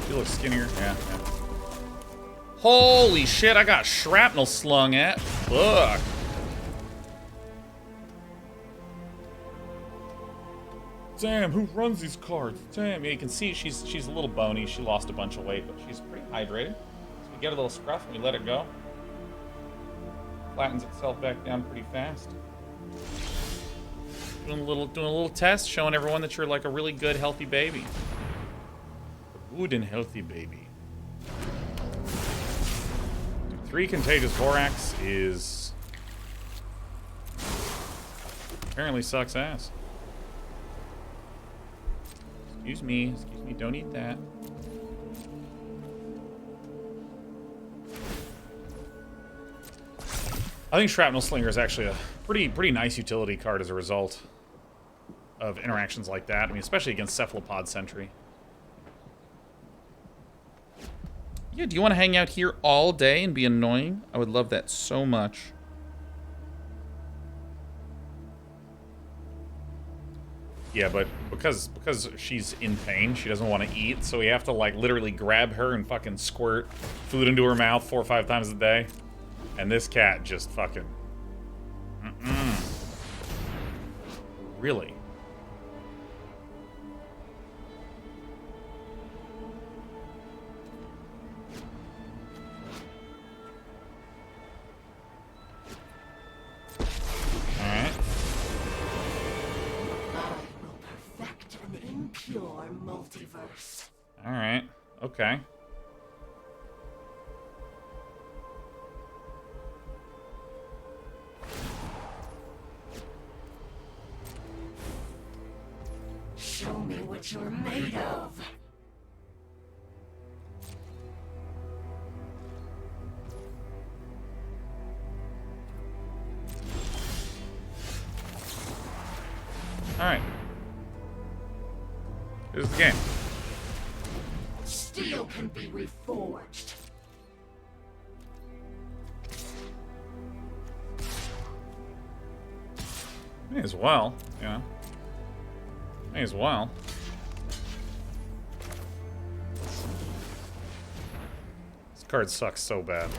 You look skinnier. Yeah. Holy shit, I got shrapnel slung at. Fuck. Damn, who runs these cards? Damn, yeah, you can see she's a little bony. She lost a bunch of weight, but she's pretty hydrated. So we get a little scruff and we let it go. Flattens itself back down pretty fast. Doing a little test, showing everyone that you're like a really good, healthy baby. A good and healthy baby. Dude, 3 Contagious Vorax is apparently sucks ass. Excuse me, don't eat that. I think Shrapnel Slinger is actually a pretty nice utility card as a result of interactions like that. I mean, especially against Cephalopod Sentry. Yeah, do you want to hang out here all day and be annoying? I would love that so much. Yeah, but because she's in pain, she doesn't want to eat, so we have to, like, literally grab her and fucking squirt food into her mouth 4 or 5 times a day. And this cat just fucking... Really? Alright. Perfect an impure multiverse. Alright. Okay. Show me what you're made of. Alright. Here's the game. Steel can be reforged. May as well, you know. May as well. This card sucks so bad.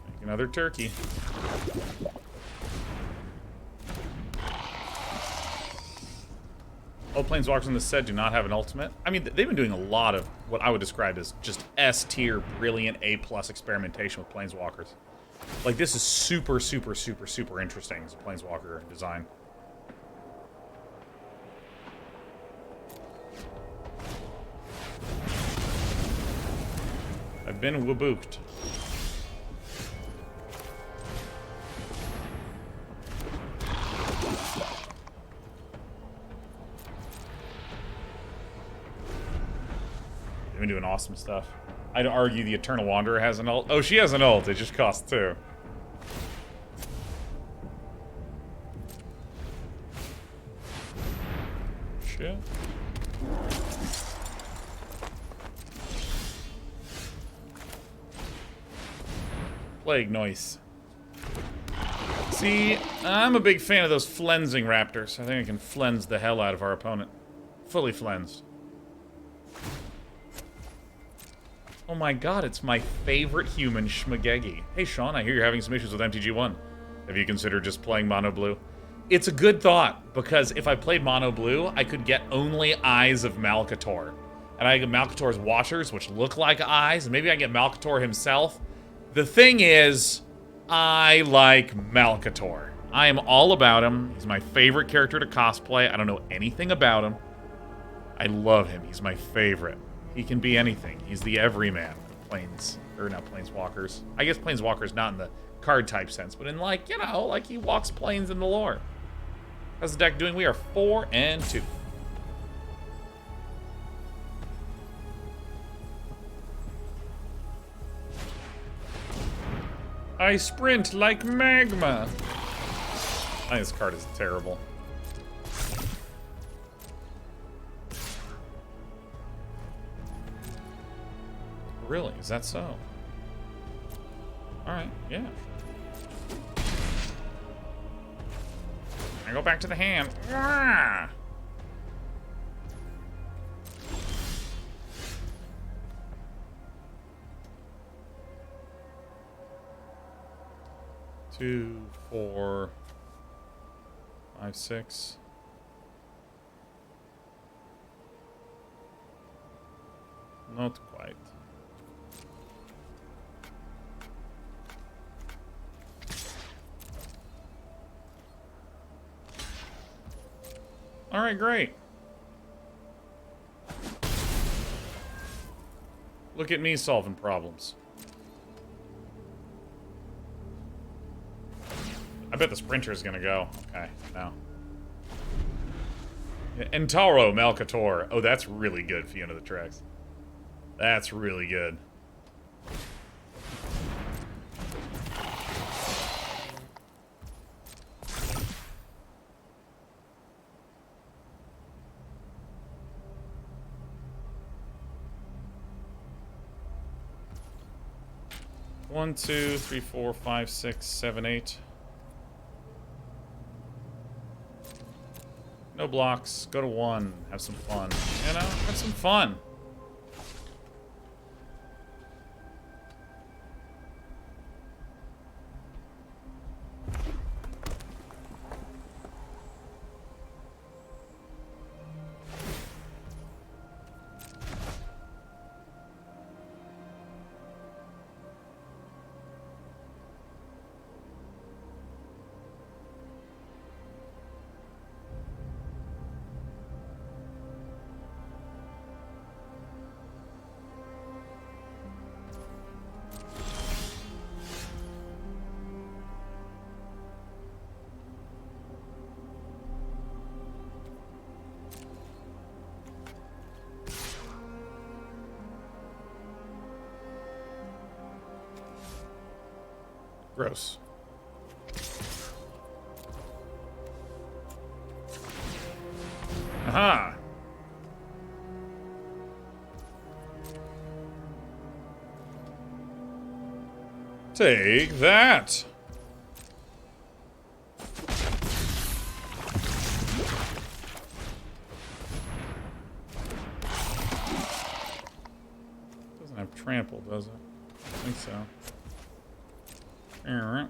Make another turkey. All planeswalkers in this set do not have an ultimate. I mean, they've been doing a lot of what I would describe as just S-tier, brilliant, A+ experimentation with planeswalkers. Like, this is super, super, super, super interesting as a planeswalker design. I've been wabooked. They've been doing awesome stuff. I'd argue the Eternal Wanderer has an ult. Oh, she has an ult. It just costs 2. Shit. Plague noise. See, I'm a big fan of those flensing raptors. I think I can flens the hell out of our opponent. Fully flensed. Oh my god, it's my favorite human, Schmagegi. Hey Sean, I hear you're having some issues with MTG ONE. Have you considered just playing mono blue? It's a good thought, because if I played mono blue, I could get only eyes of Malcator. And I get Malcator's washers, which look like eyes, and maybe I get Malcator himself. The thing is, I like Malcator. I am all about him. He's my favorite character to cosplay. I don't know anything about him. I love him. He's my favorite. He can be anything. He's the everyman of planes, or not planeswalkers. I guess planeswalkers not in the card type sense, but in, like, you know, like he walks planes in the lore. How's the deck doing? We are 4 and 2. I sprint like magma. I think this card is terrible. Really? Is that so? Alright, yeah. I go back to the hand. Ah! Two, 4, 5, 6. Not quite. All right, great. Look at me solving problems. I bet the sprinter is gonna go. Okay, no. Entaro Malcator. Oh, that's really good, Fiona the Trex. That's really good. 1, 2, 3, 4, 5, 6, 7, 8. No blocks. Go to 1. Have some fun. You know? Have some fun. Gross. Aha! Take that! Doesn't have trample, does it? I think so. Alright.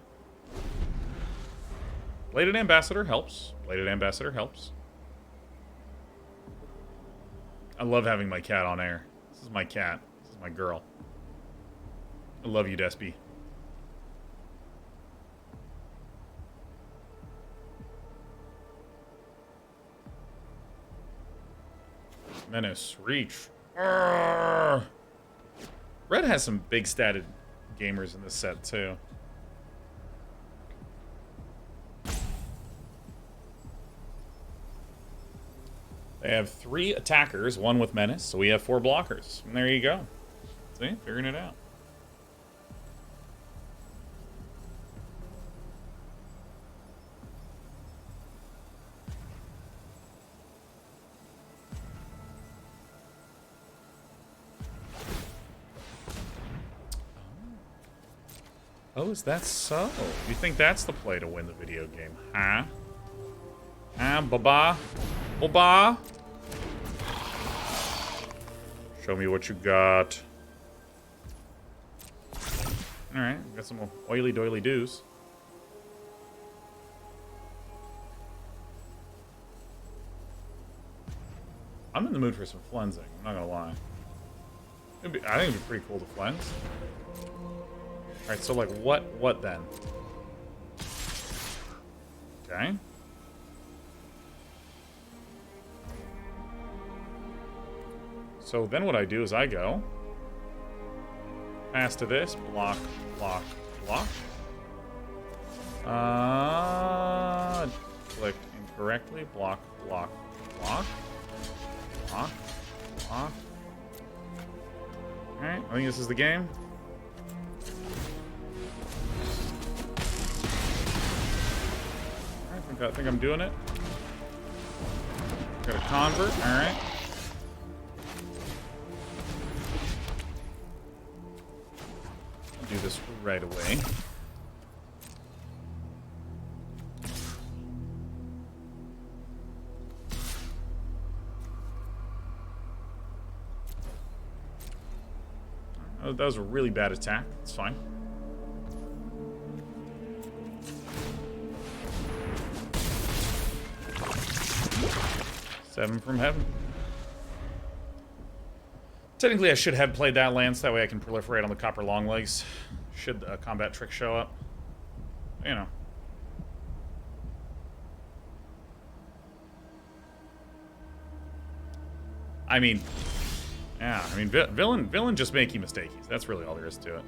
Bladed Ambassador helps. Bladed Ambassador helps. I love having my cat on air. This is my cat. This is my girl. I love you, Despy. Menace. Reach. Arrgh. Red has some big statted gamers in this set, too. They have 3 attackers, 1 with Menace, so we have 4 blockers. And there you go. See? Figuring it out. Oh, is that so? You think that's the play to win the video game, huh? Huh, baba? Baba? Show me what you got. Alright, got some oily doily doos. I'm in the mood for some flensing, I'm not gonna lie. I think it'd be pretty cool to cleanse. Alright, so like what then? Okay. So then what I do is I go pass to this, block, block, block. Click incorrectly, block, block, block, block, block. Alright, I think this is the game. I think I'm doing it. Got a convert, alright. Do this right away. Oh, that was a really bad attack. It's fine. Seven from heaven. Technically, I should have played that lance. That way I can proliferate on the copper long legs. Should a combat trick show up. You know. I mean, yeah. I mean, villain just makey mistakeys. That's really all there is to it.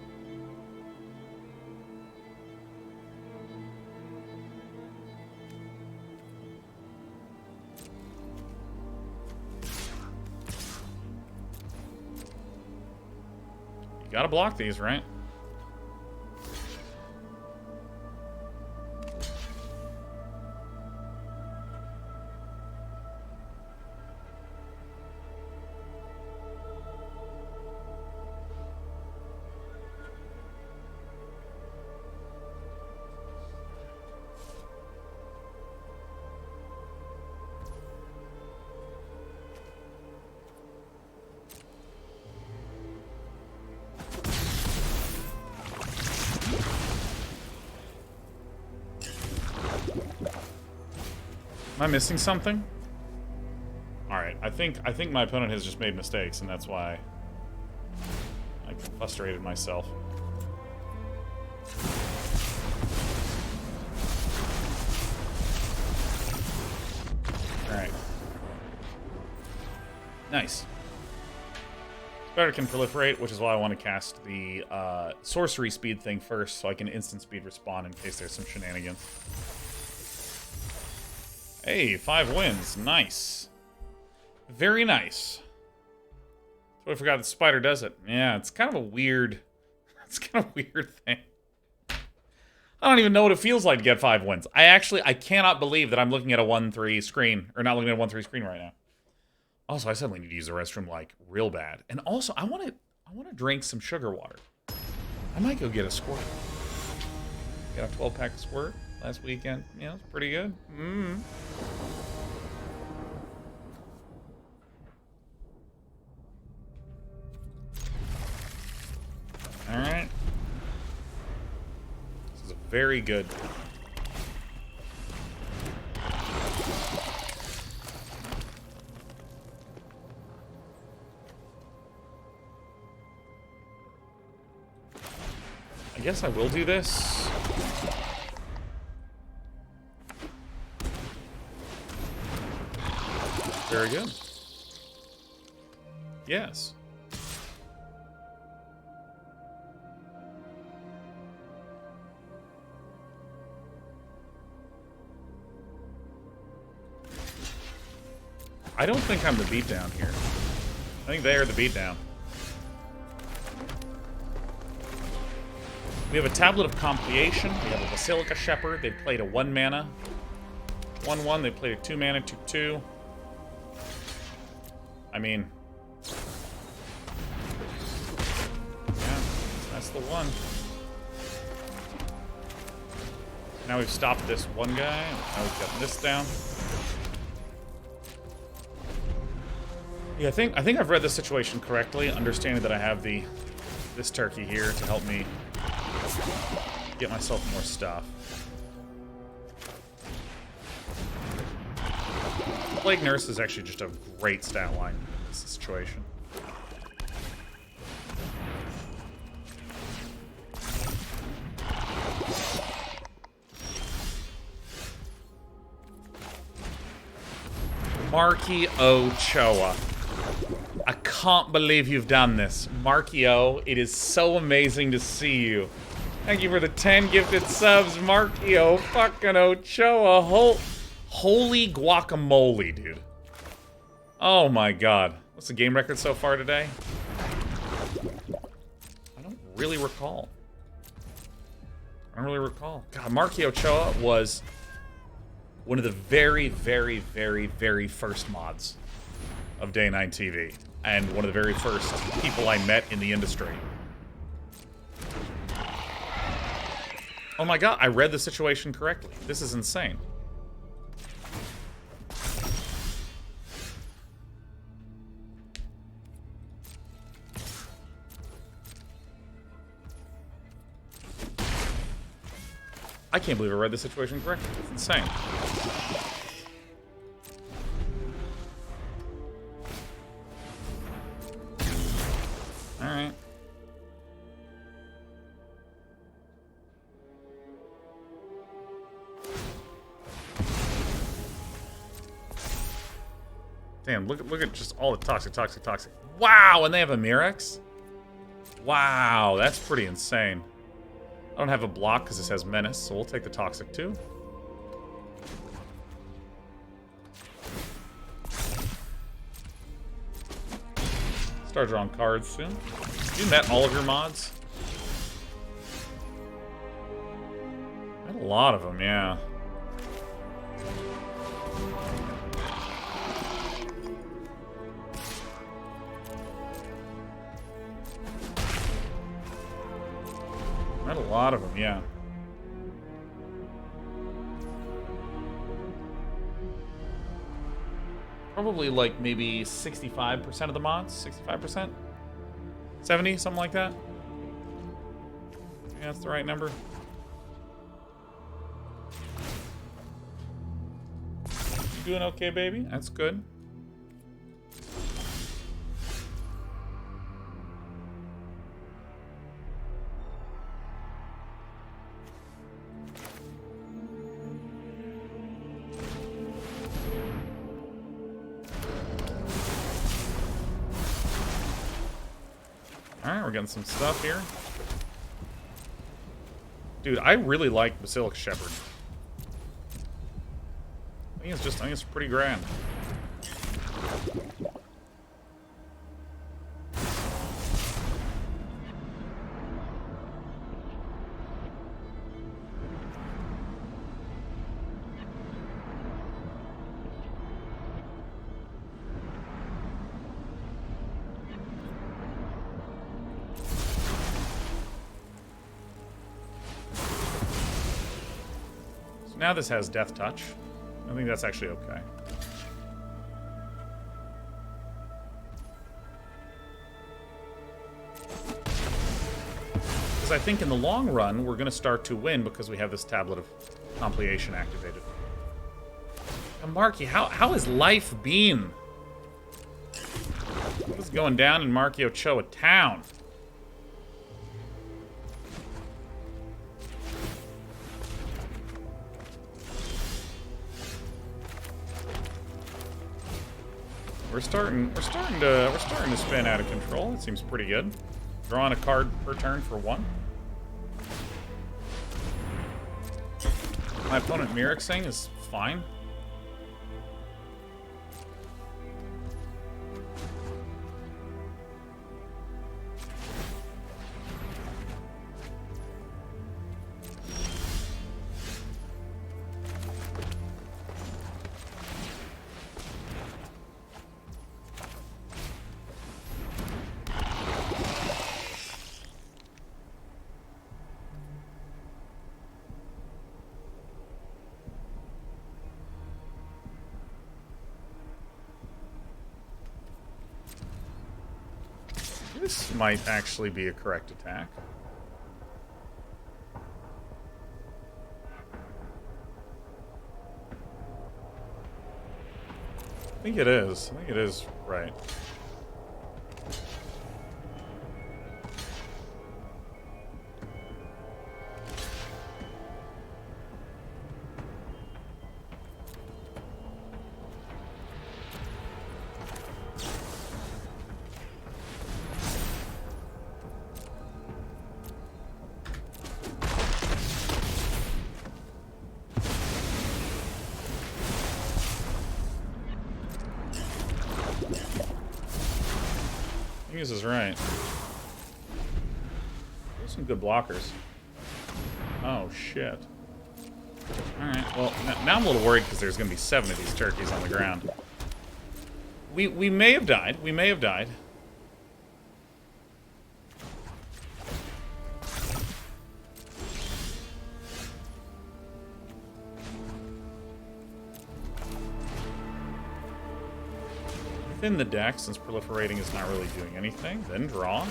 You gotta block these, right? Am I missing something? Alright, I think my opponent has just made mistakes, and that's why I frustrated myself. Alright. Nice. Spider can proliferate, which is why I want to cast the sorcery speed thing first, so I can instant speed respawn in case there's some shenanigans. Hey, 5 wins. Nice. Very nice. So I forgot the spider does it. Yeah, it's kind of a weird... It's kind of a weird thing. I don't even know what it feels like to get 5 wins. I cannot believe that I'm looking at a 1-3 screen, or not looking at a 1-3 screen right now. Also, I suddenly need to use the restroom, like, real bad. And also, I want to drink some sugar water. I might go get a squirt. Got a 12-pack of squirt last weekend. Yeah, it's pretty good. Alright. This is a very good... I guess I will do this. Very good. Yes. I don't think I'm the beatdown here. I think they are the beatdown. We have a Tablet of Completion. We have a Basilica Shepherd. They played a 1 mana. 1/1. They played a 2 mana 2/2. I mean... Yeah, that's the one. Now we've stopped this one guy. Now we've got this down. Yeah, I think I've read the situation correctly, understanding that I have this turkey here to help me get myself more stuff. Plague Nurse is actually just a great stat line in this situation. Marky Ochoa. I can't believe you've done this. Marky O, it is so amazing to see you. Thank you for the 10 gifted subs, Marky O fucking Ochoa. Holy guacamole, dude. Oh my god. What's the game record so far today? I don't really recall. God, Marky Ochoa was one of the very, very, very, very first mods of Day 9 TV. And one of the very first people I met in the industry. Oh my god, I read the situation correctly. This is insane. I can't believe I read the situation correctly. It's insane. Alright. Damn, look at just all the toxic. Wow, and they have a Mirex? Wow, that's pretty insane. I don't have a block because this has Menace, so we'll take the toxic too. Start drawing cards soon. You met all of your mods? I had a lot of them, yeah. I had a lot of them, yeah. Probably like maybe 65% of the mods, 65%? 70, something like that? Yeah, that's the right number. doing okay, baby. That's good. Alright, we're getting some stuff here. Dude, I really like Basilic Shepherd. I think it's pretty grand. Now this has Death Touch. I think that's actually okay. Because I think in the long run, we're going to start to win because we have this Tablet of Completion activated. Now, Marky, how has life been? What is going down in Marky Ochoa town? We're starting to spin out of control. It seems pretty good. Drawing a card per turn for 1. My opponent Phyrexia is fine. This might actually be a correct attack. I think it is. I think it is right. This is right. There's some good blockers. Oh, shit. Alright, well, now I'm a little worried because there's going to be 7 of these turkeys on the ground. We may have died. We may have died. Within the deck, since proliferating is not really doing anything, then draw.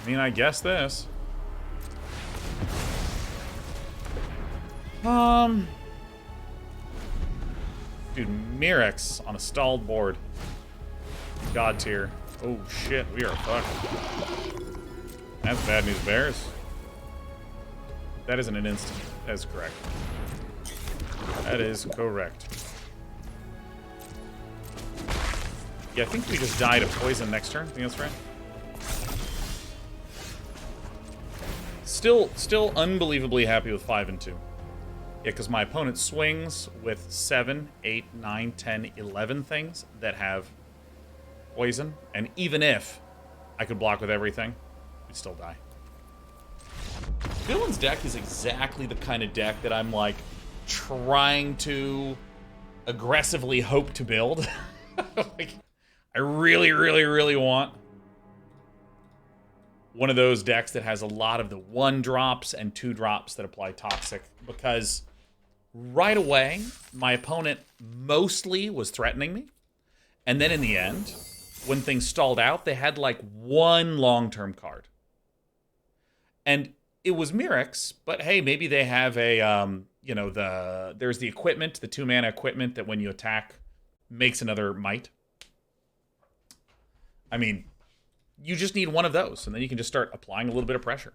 I mean, I guess this. Dude, Mirex on a stalled board. God tier. Oh shit, we are fucked. That's bad news bears. That isn't an instant. That is correct. That is correct. Yeah, I think we just die to poison next turn. I think that's right. Still unbelievably happy with 5 and 2. Yeah, because my opponent swings with 7, 8, 9, 10, 11 things that have poison. And even if I could block with everything, we'd still die. Villain's deck is exactly the kind of deck that I'm, like, trying to aggressively hope to build. Like, I really, really, really want. one of those decks that has a lot of the 1-drops and 2-drops that apply Toxic, because right away, my opponent mostly was threatening me. And then in the end, when things stalled out, they had like one long-term card. And it was Myrics, but hey, maybe they have a, you know, there's the equipment, the 2-mana equipment that when you attack makes another might. I mean, you just need one of those, and then you can just start applying a little bit of pressure.